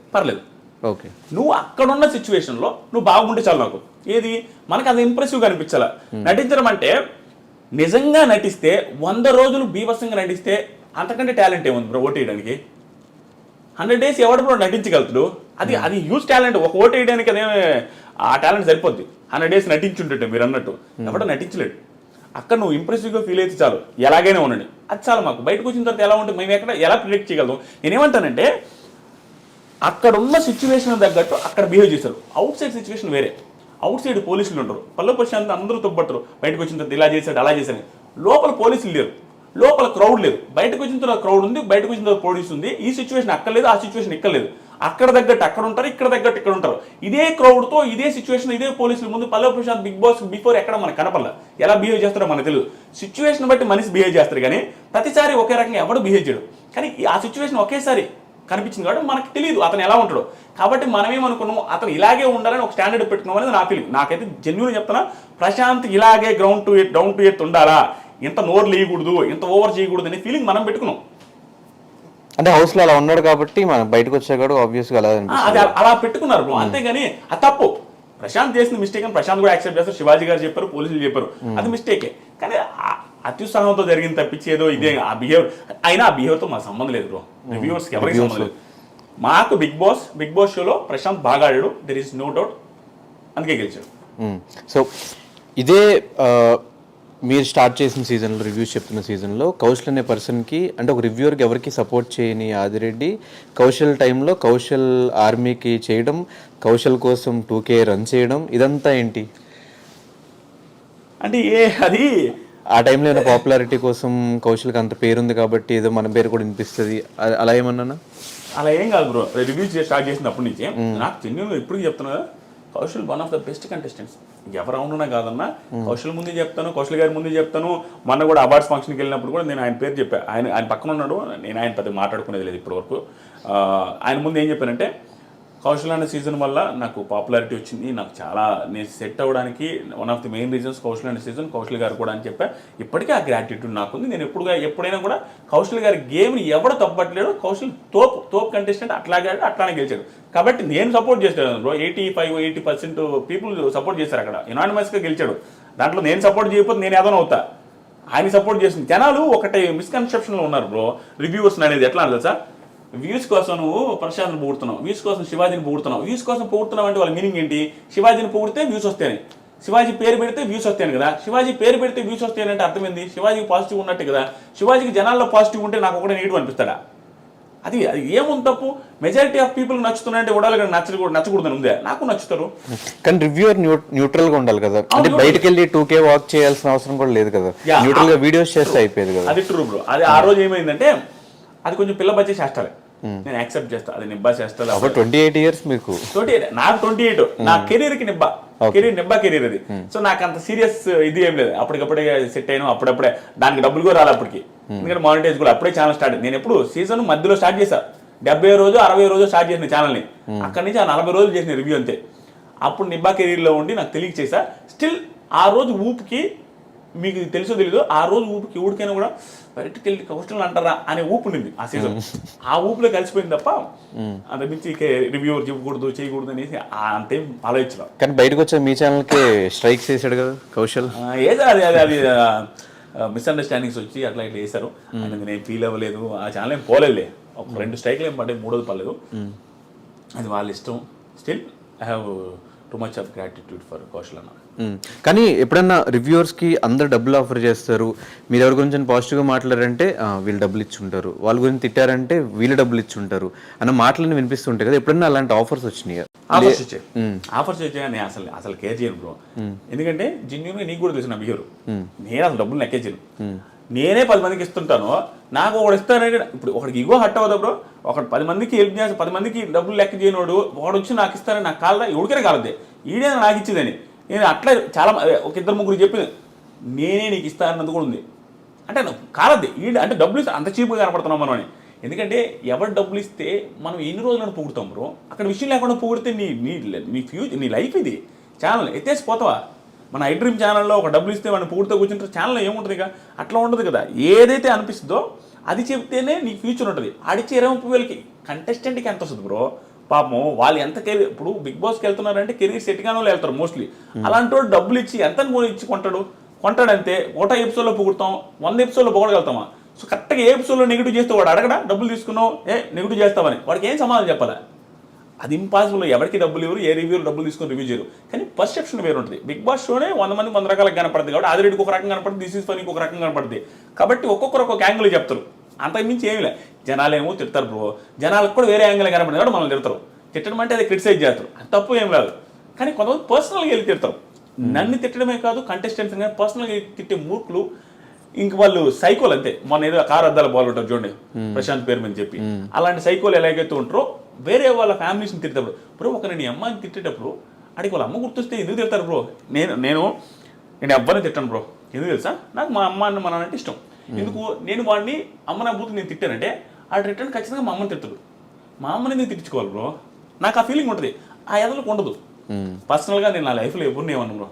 ఓకే, నువ్వు అక్కడున్న సిచ్యువేషన్లో నువ్వు బాగుంటే చాలు. నాకు ఏది మనకు అది ఇంప్రెసివ్గా అనిపించాలా. నటించడం అంటే నిజంగా నటిస్తే 100 రోజులు బీభత్సంగా నటిస్తే అంతకంటే టాలెంట్ ఏముంది బ్రో ఓటు వేయడానికి. 100 days ఎవడు బ్రో నటించగలుగుతాడు? అది హ్యూజ్ టాలెంట్. ఒక ఓటు వేయడానికి అదే ఆ టాలెంట్ సరిపోద్ది. 100 days నటించుంటే మీరు అన్నట్టు ఎవడో నటించలేడు. అక్కడ నువ్వు ఇంప్రెసివ్గా ఫీల్ అయితే చాలు, ఎలాగైనా ఉండండి, అది చాలు మాకు. బయటకు వచ్చిన తర్వాత ఎలా ఉంటుంది మేము ఎలా ప్రిడిక్ట్ చేయగలం? నేనేమంటానంటే అక్కడ ఉన్న సిచ్యువేషన్ తగ్గట్టు అక్కడ బిహేవ్ చేశారు. అవుట్ సైడ్ సిచ్యువేషన్ వేరే. అవుట్ సైడ్ పోలీసులు ఉంటారు, పల్లె ప్రశాంత్ అందరూ తొబ్బట్టరు. బయటకు వచ్చిన తర్వాత ఇలా చేశాడు అలా చేశాడు. లోపల పోలీసులు లేరు, లోపల క్రౌడ్ లేదు. బయటకు వచ్చిన తర్వాత క్రౌడ్ ఉంది, బయటకు వచ్చిన తర్వాత పోలీసు ఉంది. ఈ సిచ్యువేషన్ అక్కర్లేదు, ఆ సిచ్యువేషన్ ఇక్కర్లేదు. అక్కడ తగ్గట్టు అక్కడ ఉంటారు, ఇక్కడ తగ్గట్టు ఇక్కడ ఉంటారు. ఇదే క్రౌడ్తో ఇదే సిచ్యువేషన్ ఇదే పోలీసుల ముందు పల్లె ప్రశాంత్ బిగ్ బాస్ బిఫోర్ ఎక్కడ మనకు కనపడలే. ఎలా బిహేవ్ చేస్తారో మనకు తెలియదు. సిచ్యువేషన్ బట్టి మనిషి బిహేవ్ చేస్తారు, కానీ ప్రతిసారి ఒకే రకంగా ఎవడు బిహేవ్ చేయడు. కానీ ఆ సిచ్యువేషన్ ఒకేసారి కనిపించింది కాబట్టి మనకు తెలియదు అతను ఎలా ఉంటాడో. కాబట్టి మనమేమనుకున్నాం, అతను ఇలాగే ఉండాలని ఒక స్టాండర్డ్ పెట్టుకున్నాం అనేది నా ఫీలింగ్. నాకైతే జెన్యూన్ చెప్తున్నా, ప్రశాంత్ ఇలాగే డౌన్ టు ఎర్త్ ఉండాలా, ఇంత నోరు లేయకూడదు, ఇంత ఓవర్ చేయకూడదు అనే ఫీలింగ్ మనం పెట్టుకున్నాం. అంటే హౌస్లో అలా ఉన్నాడు కాబట్టి మనం బయటకు వచ్చాడు ఆబ్వియస్గా అలా పెట్టుకున్నారు బ్రో. అంతేగాని అది తప్పు. ప్రశాంత్ చేసిన మిస్టేక్ అని ప్రశాంత్ కూడా యాక్సెప్ట్ చేస్తారు, శివాజీ గారు చెప్పారు, పోలీసులు చెప్పారు, అది మిస్టేకే. కానీ అత్యుత్సాహంతో జరిగింది తప్పించి ఏదో ఇదే ఆ బిహేవియర్ అయినా ఆ బిహేవియర్తో మాకు సంబంధం లేదు బ్రో. రివ్యూవర్స్కి ఎవరికి సంబంధం లేదు. మాకు బిగ్ బాస్ షోలో ప్రశాంత్ బాగా ఆడాడు, దెర్ ఈస్ నో డౌట్, అందుకే గెలిచాడు. సో ఇదే మీరు స్టార్ట్ చేసిన సీజన్లో, రివ్యూస్ చెప్తున్న సీజన్లో కౌశల్ అనే పర్సన్కి, అంటే ఒక రివ్యూవర్కి ఎవరికి సపోర్ట్ చేయని ఆదిరెడ్డి కౌశల్ టైంలో కౌశల్ ఆర్మీకి చేయడం, కౌశల్ కోసం 2K రన్ చేయడం, ఇదంతా ఏంటి అంటే అది ఆ టైంలో ఏమైనా పాపులారిటీ కోసం కౌశల్కి అంత పేరుంది కాబట్టి ఏదో మన పేరు కూడా వినిపిస్తుంది అలా ఏమన్నా? అలా ఏం కాదు బ్రో. రివ్యూస్ స్టార్ట్ చేసినప్పటి నుంచి నాకు జెన్యూన్గా ఇప్పుడు చెప్తున్నా, Kaushal one of the best contestants. ఎవరు అవునున్నా కాదన్నా కౌశల్ ముందే చెప్తాను, కౌశల్ గారి ముందే చెప్తాను. మొన్న కూడా అవార్డ్స్ ఫంక్షన్కి వెళ్ళినప్పుడు కూడా నేను ఆయన పేరు చెప్పాను. ఆయన పక్కన ఉన్నాడు, నేను ఆయన పెద్ద మాట్లాడుకునేది లేదు ఇప్పటి వరకు. ఆయన ముందు ఏం చెప్పానంటే, కౌశల్ అనే సీజన్ వల్ల నాకు పాపులారిటీ వచ్చింది, నాకు చాలా నేను సెట్ అవ్వడానికి one of the main reasons Kaushal అనే సీజన్, కౌశల్ గారు కూడా అని చెప్పా. ఇప్పటికీ ఆ గ్రాటిట్యూడ్ నాకుంది. నేను ఎప్పుడైనా కూడా కౌశల్ గారి గేమ్ని ఎవడు తప్పట్లేడు. కౌశల్ తోపు కంటెస్టెంట్, అట్లానే గెలిచాడు. కాబట్టి నేను సపోర్ట్ చేశాను బ్రో. 85-80% పీపుల్ సపోర్ట్ చేశారు అక్కడ, యునానిమస్గా గెలిచాడు. దాంట్లో నేను సపోర్ట్ చేయకపోతే నేను ఏదైనా అవుతా. ఆయన సపోర్ట్ చేసింది. జనాలు ఒకటి మిస్కన్సెప్షన్లో ఉన్నారు బ్రో. రివ్యూవర్స్ అనేది ఎట్లా అంటే సార్, వ్యూస్ కోసం నువ్వు ప్రశాంత్ని పొగుడుతున్నావు, వ్యూస్ కోసం శివాజీని పొగుడుతున్నావు. వ్యూస్ కోసం పొగుడుతున్నావు అంటే వాళ్ళ మీనింగ్ ఏంటి? శివాజీని పొగిడితే వ్యూస్ వస్తాయని, శివాజీ పేరు పెడితే వ్యూస్ వస్తాయని కదా. శివాజీ పేరు పెడితే వ్యూస్ వస్తాయని అర్థమైంది, శివాజీకి పాజిటివ్ ఉన్నట్టే కదా. శివాజీకి జనాల్లో పాజిటివ్ ఉంటే నాకు ఒకటే నెగిటివ్ అనిపిస్తాడా? అది ఏముంది తప్పు? మెజారిటీ ఆఫ్ పీపుల్ నచ్చుతున్నాయంటే ఉడాలి, నచ్చకూడదని ఉందే. నాకు నచ్చుతారు, కానీ రివ్యూవర్ న్యూట్రల్ గా ఉండాలి కదా. అంటే బయటకు వెళ్ళి 2K వాక్ చేయాల్సిన అవసరం కూడా లేదు కదా, న్యూట్రల్ గా వీడియోస్ చేస్తే అయిపోయేది కదా. అది ట్రూ బ్రో. అది ఆ రోజు ఏమైందంటే అది కొంచెం పిల్ల బచ్చే చేస్తాలే, నేను యాక్సెప్ట్ చేస్తా. అది నిబ్బా చేస్తా. 28 years మీకు? 28. నాకు 28. నా కెరీర్ కి నిబ్బా కెరీర్ అది. సో నాకు అంత సీరియస్ ఇది ఏం లేదు. అప్పటికప్పుడే సెట్ అయినా, అప్పుడప్పుడే దానికి డబ్బులు కూడా రాలి అప్పటికి. ఎందుకంటే మానిటైజ్ కూడా అప్పుడే ఛానల్ స్టార్ట్. నేను ఎప్పుడు సీజన్ మధ్యలో స్టార్ట్ చేశా, 70 రోజు 60 రోజు స్టార్ట్ చేసిన ఛానల్ని. అక్కడి నుంచి ఆ 40 రోజులు చేసిన రివ్యూ అంతే. అప్పుడు నిబ్బా కెరీర్లో ఉండి నాకు తెలియక చేశా. స్టిల్ ఆ రోజు ఊపుకి మీకు తెలుసో తెలీదు ఆ రోజు ఊపికి ఊడికైనా కూడా బయటకు వెళ్ళి కౌస్టల్ అంటారా అనే ఊపు ఉండింది ఆ సీజన్. ఆ ఊపిలో కలిసిపోయింది తప్ప అంత మించి రివ్యూవర్ చెప్పకూడదు చేయకూడదు అనేసి అంతేం ఆలోచించడం. కానీ బయటకు వచ్చే మీ ఛానల్కి స్ట్రైక్స్ చేశాడు కదా కౌశల్. ఏదో అది మిస్అండర్స్టాండింగ్స్ వచ్చి అట్లా ఇట్లా చేశారు. నేను ఫీల్ అవ్వలేదు, ఆ ఛానల్ ఏం పోలేదులే, ఒక 2 స్ట్రైక్లు ఏం పడ్డాయి, 3ది పర్లేదు, అది వాళ్ళ ఇష్టం. Still I have too much of gratitude for Kaushal అన్న. కానీ ఎప్పుడన్నా రివ్యూవర్స్కి అందరు డబ్బులు ఆఫర్ చేస్తారు, మీరు ఎవరి గురించి పాజిటివ్గా మాట్లాడారంటే వీళ్ళు డబ్బులు ఇచ్చుంటారు, వాళ్ళ గురించి తిట్టారంటే వీళ్ళు డబ్బులు ఇచ్చుంటారు అన్న మాటలని వినిపిస్తుంటాయి కదా, ఎప్పుడన్నా అలాంటి ఆఫర్స్ వచ్చినాయి? ఆఫర్స్ వచ్చాయి నేను అసలు కేర్ చేయను బ్రో. ఎందుకంటే జెన్యూన్గా నీకు కూడా తెలుసు నా బిహేవియర్. నేను అసలు డబ్బులు లెక్కే చేయను. నేనే 10 మందికి ఇస్తుంటాను, నాకు ఒకడు ఇస్తానంటే ఇప్పుడు ఒకడికి ఇగో హట్ అవుతా బ్రో. ఒకటి 10 మందికి హెల్ప్ చేసి 10 మందికి డబ్బులు లెక్క చేయనోడు వాడు వచ్చి నాకు ఇస్తానని నాకు కాలదా, ఎవరికైనా కాలదే, ఈడే నాకు ఇచ్చేదని. నేను అట్లా చాలా ఒక 2-3 చెప్పింది, నేనే నీకు ఇస్తానన్నది కూడా ఉంది. అంటే కాలద్ది ఈడ, అంటే డబ్బులు ఇస్తే అంత చీప్గా కనపడుతున్నాం మనం అని. ఎందుకంటే ఎవరు డబ్బులు ఇస్తే మనం ఎన్ని రోజులను పొగుడుతాం బ్రో. అక్కడ విషయం లేకుండా పొగిడితే నీ ఫ్యూచర్, నీ లైఫ్ ఇది. ఛానల్ ఎత్తేసిపోతావా? మన ఐ డ్రీమ్ ఛానల్లో ఒక డబ్బులు ఇస్తే మనం పొగిడితే కూర్చుంటారు, ఛానల్లో ఏముంటుంది ఇక అట్లా ఉండదు కదా. ఏదైతే అనిపిస్తుందో అది చెప్తేనే నీకు ఫ్యూచర్ ఉంటుంది. ఆడిచ్చే 20,000కి కంటెస్టెంట్కి ఎంత వస్తుంది బ్రో? పాపం వాళ్ళు ఎంత కెరీర్, ఇప్పుడు బిగ్ బాస్కి వెళ్తున్నారంటే కెరీర్ సెట్ కాని వాళ్ళు వెళ్తారు మోస్ట్లీ. అలాంటి వాడు డబ్బులు ఇచ్చి ఎంత ఇచ్చి కొంటాడంతే. ఒకటో ఎపిసోడ్లో పొగుడతాం, 100 ఎపిసోడ్లో పొగడగలుగుతామా? సో కరెక్ట్గా ఏ ఎపిసోడ్లో నెగిటివ్ చేస్తే వాడు అడగడా డబ్బులు తీసుకున్నావు నెగిటివ్ చేస్తామని, వాడికి ఏం సమాధానం చెప్పాలా? అది ఇంపాసిబుల్. ఎవరికి డబ్బులు ఇవ్వరు, ఏ రివ్యూలు డబ్బులు తీసుకొని రివ్యూ చేయరు. కానీ పర్సెప్షన్ వేరు ఉంటుంది. బిగ్ బాస్ షోనే 100 మంది 100 రకాలుగా కనపడుతుంది కాబట్టి ఆదిరెడ్డికి ఒక రకంగా కనపడుతుంది, దిస్ ఈజ్ ఫనీకి ఒక రకంగా కనపడుతుంది కాబట్టి ఒక్కొక్కరు ఒక్కొక్క యాంగిల్ చెప్తారు. అంతకుమించి ఏమి లే. జనాలు ఏమో తిడతారు బ్రో, జనాలకు కూడా వేరే యాంగిల్ కనపడింది కాబట్టి మనల్ని తిడతారు. తిట్టడం అంటే అది క్రిటిసైజ్ చేస్తారు, అది తప్పు ఏం లేదు. కానీ కొంతమంది పర్సనల్గా వెళ్ళి తిడతారు. నన్ను తిట్టడమే కాదు, కంటెస్టెంట్స్ కానీ పర్సనల్గా తిట్టే మూర్ఖులు ఇంక వాళ్ళు సైకోలు అంతే. మొన్న ఏదో కారు అద్దాల బాల్ ఉంటారు చూడండి, ప్రశాంత్ పేరు అని చెప్పి, అలాంటి సైకోలు ఎలాగైతే ఉంటారో వేరే వాళ్ళ ఫ్యామిలీస్ని తిట్టేటప్పుడు బ్రో, ఒక నేను అమ్మాయిని తిట్టేటప్పుడు అడిగి వాళ్ళ అమ్మ గుర్తొస్తే ఎందుకు తిడతారు బ్రో? నేను ఎవ్వరిని తిట్టాను బ్రో. ఎందుకు తెలుసా? నాకు మా అమ్మ అన్న మన అంటే ఇష్టం. ఎందుకు నేను వాడిని అమ్మ నా బూతు నేను తిట్టానంటే ఆడు రిటర్న్ ఖచ్చితంగా మా అమ్మని తిట్టడు. మా అమ్మని నేను తిట్టించుకోవాలి బ్రో. నాకు ఆ ఫీలింగ్ ఉంటుంది, ఆ ఎదలకు ఉండదు. పర్సనల్గా నేను నా లైఫ్లో ఎవరిని ఏమన్నాను బ్రో,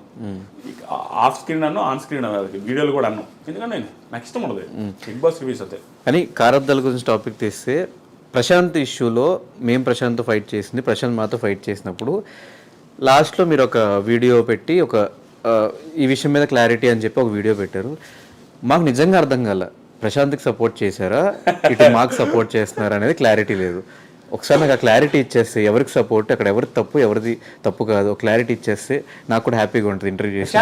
ఆఫ్ స్క్రీన్ అన్నాను, ఆన్ స్క్రీన్ వీడియోలు కూడా అన్నాను. ఎందుకంటే నాకు ఇష్టం ఉండదు బిగ్ బాస్ రివ్యూస్ అయితే. కానీ కారద్దాల గురించి టాపిక్ తీస్తే, ప్రశాంత్ ఇష్యూలో మేము ప్రశాంత్తో ఫైట్ చేసింది, ప్రశాంత్ మాతో ఫైట్ చేసినప్పుడు లాస్ట్లో మీరు ఒక వీడియో పెట్టి ఈ విషయం మీద క్లారిటీ అని చెప్పి ఒక వీడియో పెట్టారు. మాకు నిజంగా అర్థం కాల, ప్రశాంత్కి సపోర్ట్ చేశారా ఇటు మాకు సపోర్ట్ చేస్తున్నారా అనేది క్లారిటీ లేదు. ఒకసారి నాకు ఆ క్లారిటీ ఇచ్చేస్తే ఎవరికి సపోర్ట్, అక్కడ ఎవరికి తప్పు, ఎవరిది తప్పు కాదు, క్లారిటీ ఇచ్చేస్తే నాకు కూడా హ్యాపీగా ఉంటుంది. ఇంటర్వ్యూ చేసి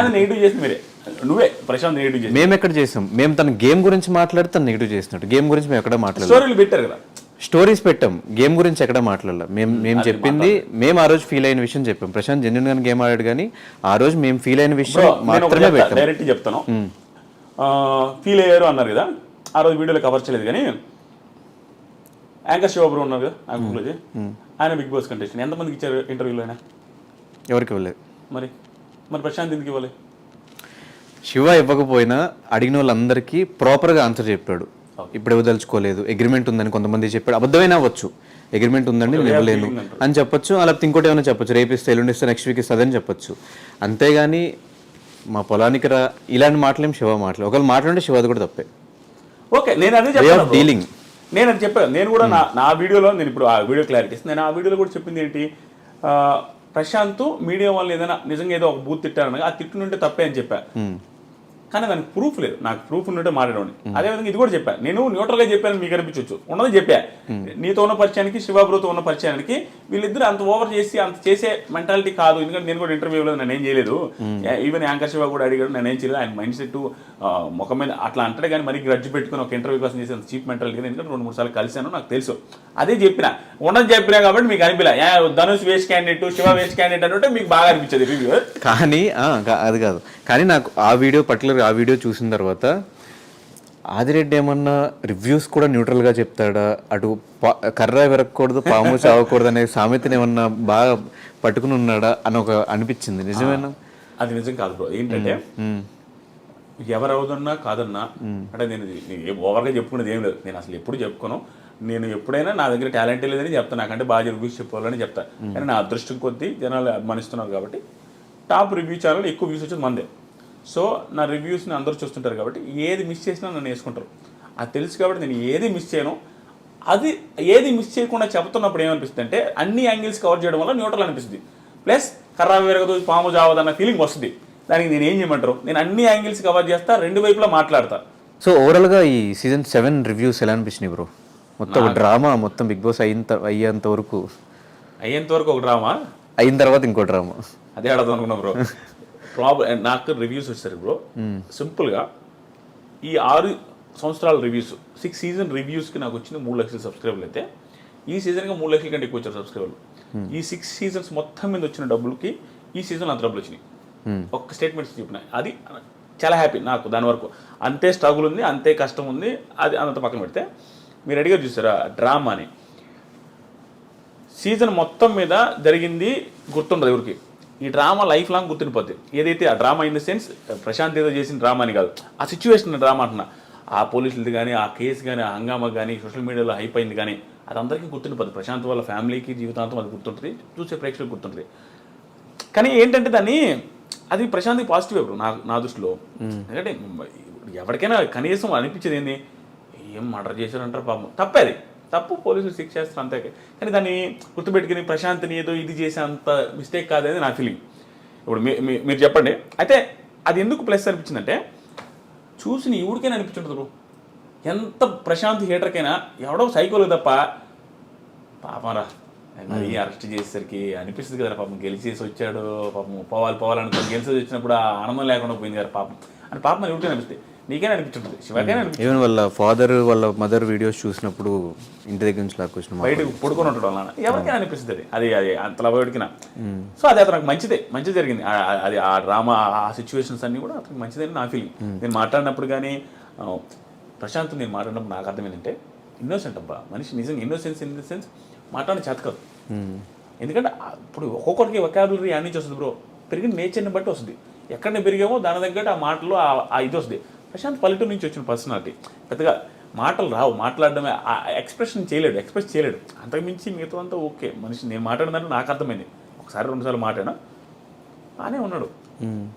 మేము ఎక్కడ చేసాం? మేము తన గేమ్ గురించి మాట్లాడితే తను నెగిటివ్ చేసినట్టు. గేమ్ గురించి మేము ఎక్కడ మాట్లాడలేదు, స్టోరీస్ పెట్టాం, గేమ్ గురించి ఎక్కడ మాట్లాడలేదు. మేము చెప్పింది, మేము ఆ రోజు ఫీల్ అయిన విషయం చెప్పాం. ప్రశాంత్ జెన్యున్ గానే గేమ్ ఆడాడు, కానీ ఆ రోజు మేము ఫీల్ అయిన విషయం మాత్రమే పెట్టాం. డైరెక్ట్ చెప్తాను, ఫీల్ అయ్యారు అన్నారు కదా, ఆ రోజు వీడియోలో కవర్ చేయలేదు. కానీ యాంకర్ శివబ్రో ఉన్నారు కదా యాంకర్లోజీ, ఆయన బిగ్ బాస్ కంటెస్టెంట్, ఎంతమందికి ఇచ్చారు ఇంటర్వ్యూలో? ఆయన ఎవరికి ఇవ్వలేదు. మరి ప్రశాంత్ ఎందుకు ఇవ్వాలి? శివ ఇవ్వకపోయినా అడిగిన వాళ్ళందరికీ ప్రాపర్గా ఆన్సర్ చెప్పాడు. ఇప్పుడు ఇవ్వదలుచుకోలేదు, అగ్రిమెంట్ ఉందని కొంతమంది చెప్పాడు. అబద్ధమైనా అవ్వచ్చు, అగ్రిమెంట్ ఉందండి నేను ఇవ్వలేను అని చెప్పొచ్చు, లేకపోతే ఇంకోటి ఏమైనా చెప్పొచ్చు, రేపిస్తే ఎల్లుండి ఇస్తే నెక్స్ట్ వీక్ ఇస్తుందని చెప్పొచ్చు. అంతేగాని మా పొలానికి రా ఇలాంటి మాటలేం శివ మాటలు. ఒకవేళ మాట్లాడే శివది కూడా తప్పే. ఓకే, నేను అదే డీలింగ్ నేను అది చెప్పాను. నేను కూడా నా వీడియోలో, నేను ఇప్పుడు ఆ వీడియో క్లారిటీ ఇస్తాను, నేను ఆ వీడియోలో కూడా చెప్పింది ఏంటి, ప్రశాంత్ మీడియా వాళ్ళు ఏదైనా నిజంగా ఏదో ఒక బూత్ తిట్టారనగా ఆ తిట్టునుంటే తప్పే అని చెప్పా. కానీ దానికి ప్రూఫ్ లేదు, నాకు ప్రూఫ్ ఉన్నట్టే మాట్లాడండి. అదేవిధంగా ఇది కూడా చెప్పాను, నేను న్యూట్రల్గా చెప్పాను, మీకు అనిపించవచ్చు, ఉన్నది చెప్పా. నీతో ఉన్న పరిచయానికి శివబ్రోతో ఉన్న పరిచయానికి వీళ్ళిద్దరు అంత ఓవర్ చేసి అంత చేసే మెంటాలిటీ కాదు. ఎందుకంటే నేను కూడా ఇంటర్వ్యూలో నేను ఏం చేయలేదు, ఈవెన్ యాంకర్ శివ కూడా అడిగాడు, నేను ఏం చేయలేదు. ఆయన మైండ్ సెట్ ముఖం మీద అట్లా అంటాడు, కానీ మరీ గ్రడ్జ్ పెట్టుకుని ఒక ఇంటర్వ్యూ కోసం చేసే చీప్ మెంటాలిటీ. ఎందుకంటే 2-3 సార్లు కలిసాను, నాకు తెలుసు. అదే చెప్పినా, ఉండదు చెప్పినా కాబట్టి మీకు అనిపించలే Dhanush waste candidate, Shiva waste candidate అంటే మీకు బాగా అనిపించేది రివ్యూ. కానీ అది కాదు, కానీ నాకు ఆ వీడియో పర్టికులర్ ఆ వీడియో చూసిన తర్వాత ఆదిరెడ్డి ఏమన్నా రివ్యూస్ కూడా న్యూట్రల్గా చెప్తాడా, అటు కర్ర విరగకూడదు పాము చావకూడదు అనే సామెతను ఏమన్నా బాగా పట్టుకుని ఉన్నాడా అని ఒక అనిపించింది. నిజమేనా? అది నిజం కాదు బ్రో. ఏంటంటే ఎవరు అవుతున్నా కాదన్నా అంటే నేను ఓవర్గా చెప్పుకునేది ఏం లేదు. నేను అసలు ఎప్పుడు చెప్పుకోను. నేను ఎప్పుడైనా నా దగ్గర టాలెంట్ లేదని చెప్తాను, నాకంటే బాగా రివ్యూస్ చెప్పుకోవాలని చెప్తాను. కానీ నా అదృష్టం కొద్దీ జనాలు అభిమానిస్తున్నారు కాబట్టి టాప్ రివ్యూ ఛానల్ ఎక్కువ వ్యూస్ వచ్చేది మందే. సో నా రివ్యూస్ని అందరూ చూస్తుంటారు కాబట్టి ఏది మిస్ చేసినా నన్ను వేసుకుంటారు. అది తెలుసు కాబట్టి నేను ఏది మిస్ చేయను. అది ఏది మిస్ చేయకుండా చెప్తున్నప్పుడు ఏమనిపిస్తుంది అంటే అన్ని యాంగిల్స్ కవర్ చేయడం వల్ల న్యూట్రల్ అనిపిస్తుంది. ప్లస్ కర్రా విరగదు పాము జావదన్న ఫీలింగ్ వస్తుంది. దానికి నేను ఏం చేయమంటారు, నేను అన్ని యాంగిల్స్ కవర్ చేస్తా, రెండు వైపులా మాట్లాడతా. సో ఓవరాల్గా ఈ సీజన్ 7 రివ్యూస్ ఎలా అనిపించినాయి బ్రో? మొత్తం డ్రామా, మొత్తం బిగ్ బాస్ అయ్యేంత వరకు ఒక డ్రామా, అయిన తర్వాత ఇంకో డ్రామా. అదే అడదాం అనుకున్నా బ్రో. నాకు రివ్యూస్ వచ్చారు బ్రో. సింపుల్గా ఈ 6 సంవత్సరాల రివ్యూస్ 6 సీజన్ రివ్యూస్కి నాకు వచ్చింది 3 లక్షల సబ్స్క్రైబర్లు. అయితే ఈ సీజన్గా 3 లక్షల కంటే ఎక్కువ వచ్చారు సబ్స్క్రైబర్లు. ఈ 6 సీజన్స్ మొత్తం మీద వచ్చిన డబ్బులకి ఈ సీజన్ అంత డబ్బులు వచ్చినాయి. ఒక్క స్టేట్మెంట్స్ చెప్పినాయి. అది చాలా హ్యాపీ నాకు. దాని వరకు అంతే స్ట్రగుల్ ఉంది, అంతే కష్టం ఉంది. అది అంత పక్కన పెడితే మీరు అడిగారు చూసారా డ్రామాని, సీజన్ మొత్తం మీద జరిగింది గుర్తుండదు ఎవరికి. ఈ డ్రామా లైఫ్ లాంగ్ గుర్తుండిపోద్ది. ఏదైతే ఆ drama in the sense Prashant ఏదో చేసిన డ్రామా అని కాదు, ఆ సిచ్యువేషన్ డ్రామా అంటున్నా. ఆ పోలీసులది కానీ, ఆ కేసు కానీ, ఆ హంగామా కానీ, సోషల్ మీడియాలో హైప్ అయింది కానీ, అది అందరికీ గుర్తుండిపోద్ది. ప్రశాంత్ వాళ్ళ ఫ్యామిలీకి జీవితాంతం అది గుర్తుంటుంది, చూసే ప్రేక్షకులకు గుర్తుంటుంది. కానీ ఏంటంటే అది ప్రశాంత్కి పాజిటివ్ ఎవరు నా దృష్టిలో. ఎందుకంటే ఎవరికైనా కనీసం అనిపించేది ఏంది, ఏం మర్డర్ చేశారంటారు పాపం, తప్పే అది తప్పు, పోలీసులు శిక్ష చేస్తారు అంతే. కానీ దాన్ని గుర్తుపెట్టుకుని ప్రశాంత్ని ఏదో ఇది చేసే అంత మిస్టేక్ కాదనేది నా ఫీలింగ్. ఇప్పుడు మీరు చెప్పండి. అయితే అది ఎందుకు ప్లస్ అనిపించిందంటే చూసి ఎవరికైనా అనిపించుంటుంది బ్రో. ఎంత ప్రశాంత్ హేటర్కైనా ఎవడో సైకోలకు తప్ప పాపంరా మరి అరెస్ట్ చేసేసరికి అనిపిస్తుంది కదా, పాపం గెలిచేసి వచ్చాడు, పాపం పోవాలనుకుని గెలిచేసి వచ్చినప్పుడు ఆ ఆనందం లేకుండా పోయింది కదా పాపం అని పాపం ఎవరికైనా అనిపిస్తుంది. నీకైనా అనిపించుంటుంది, శివకైనా అనిపిస్తుంది. ఈవెన్ వాళ్ళ ఫాదర్ వాళ్ళ మదర్ వీడియోస్ చూసినప్పుడు ఇంటి దగ్గర నుంచి లాక్కొచ్చిన బయటకు పడుకొని ఉంటాడు వాళ్ళ ఎవరికైనా అనిపిస్తుంది అది అంతలా బయటకినా. సో అది అతనికి మంచి జరిగింది. అది ఆ డ్రామా ఆ సిచ్యువేషన్స్ అన్నీ కూడా అతనికి మంచిదని నా ఫీలింగ్. నేను మాట్లాడినప్పుడు కానీ ప్రశాంత్ నేను మాట్లాడినప్పుడు నాకు అర్థం ఏంటంటే ఇన్నోసెంట్ అబ్బా మనిషి, నిజంగా ఇన్నోసెన్స్ ఇన్ ద సెన్స్ మాట్లాడిన చేత కాదు. ఎందుకంటే ఇప్పుడు ఒక్కొక్కరికి వొకాబులరీ అన్ని వస్తుంది బ్రో, పెరిగిన నేచర్ని బట్టి వస్తుంది. ఎక్కడ పెరిగామో దాని తగ్గట్టు ఆ మాటలు ఆ ఇది వస్తుంది. ప్రశాంత్ పల్లెటూరు నుంచి వచ్చిన పర్సనాలిటీ, పెద్దగా మాటలు రావు, మాట్లాడడమే ఎక్స్ప్రెస్ చేయలేడు. అంతకుమించి మిగతా అంతా ఓకే మనిషి. నేను మాట్లాడినంటే నాకు అర్థమైంది, ఒకసారి 2 సార్లు మాట్లాడినా బాగానే ఉన్నాడు.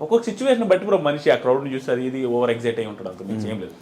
ఒక్కొక్క సిచ్యువేషన్ బట్టి బ్రో మనిషి ఆ క్రౌడ్ని చూసి అది ఇది ఓవర్ ఎగ్జైట్ అయి ఉంటాడు, అంతకుమించి ఏం లేదు.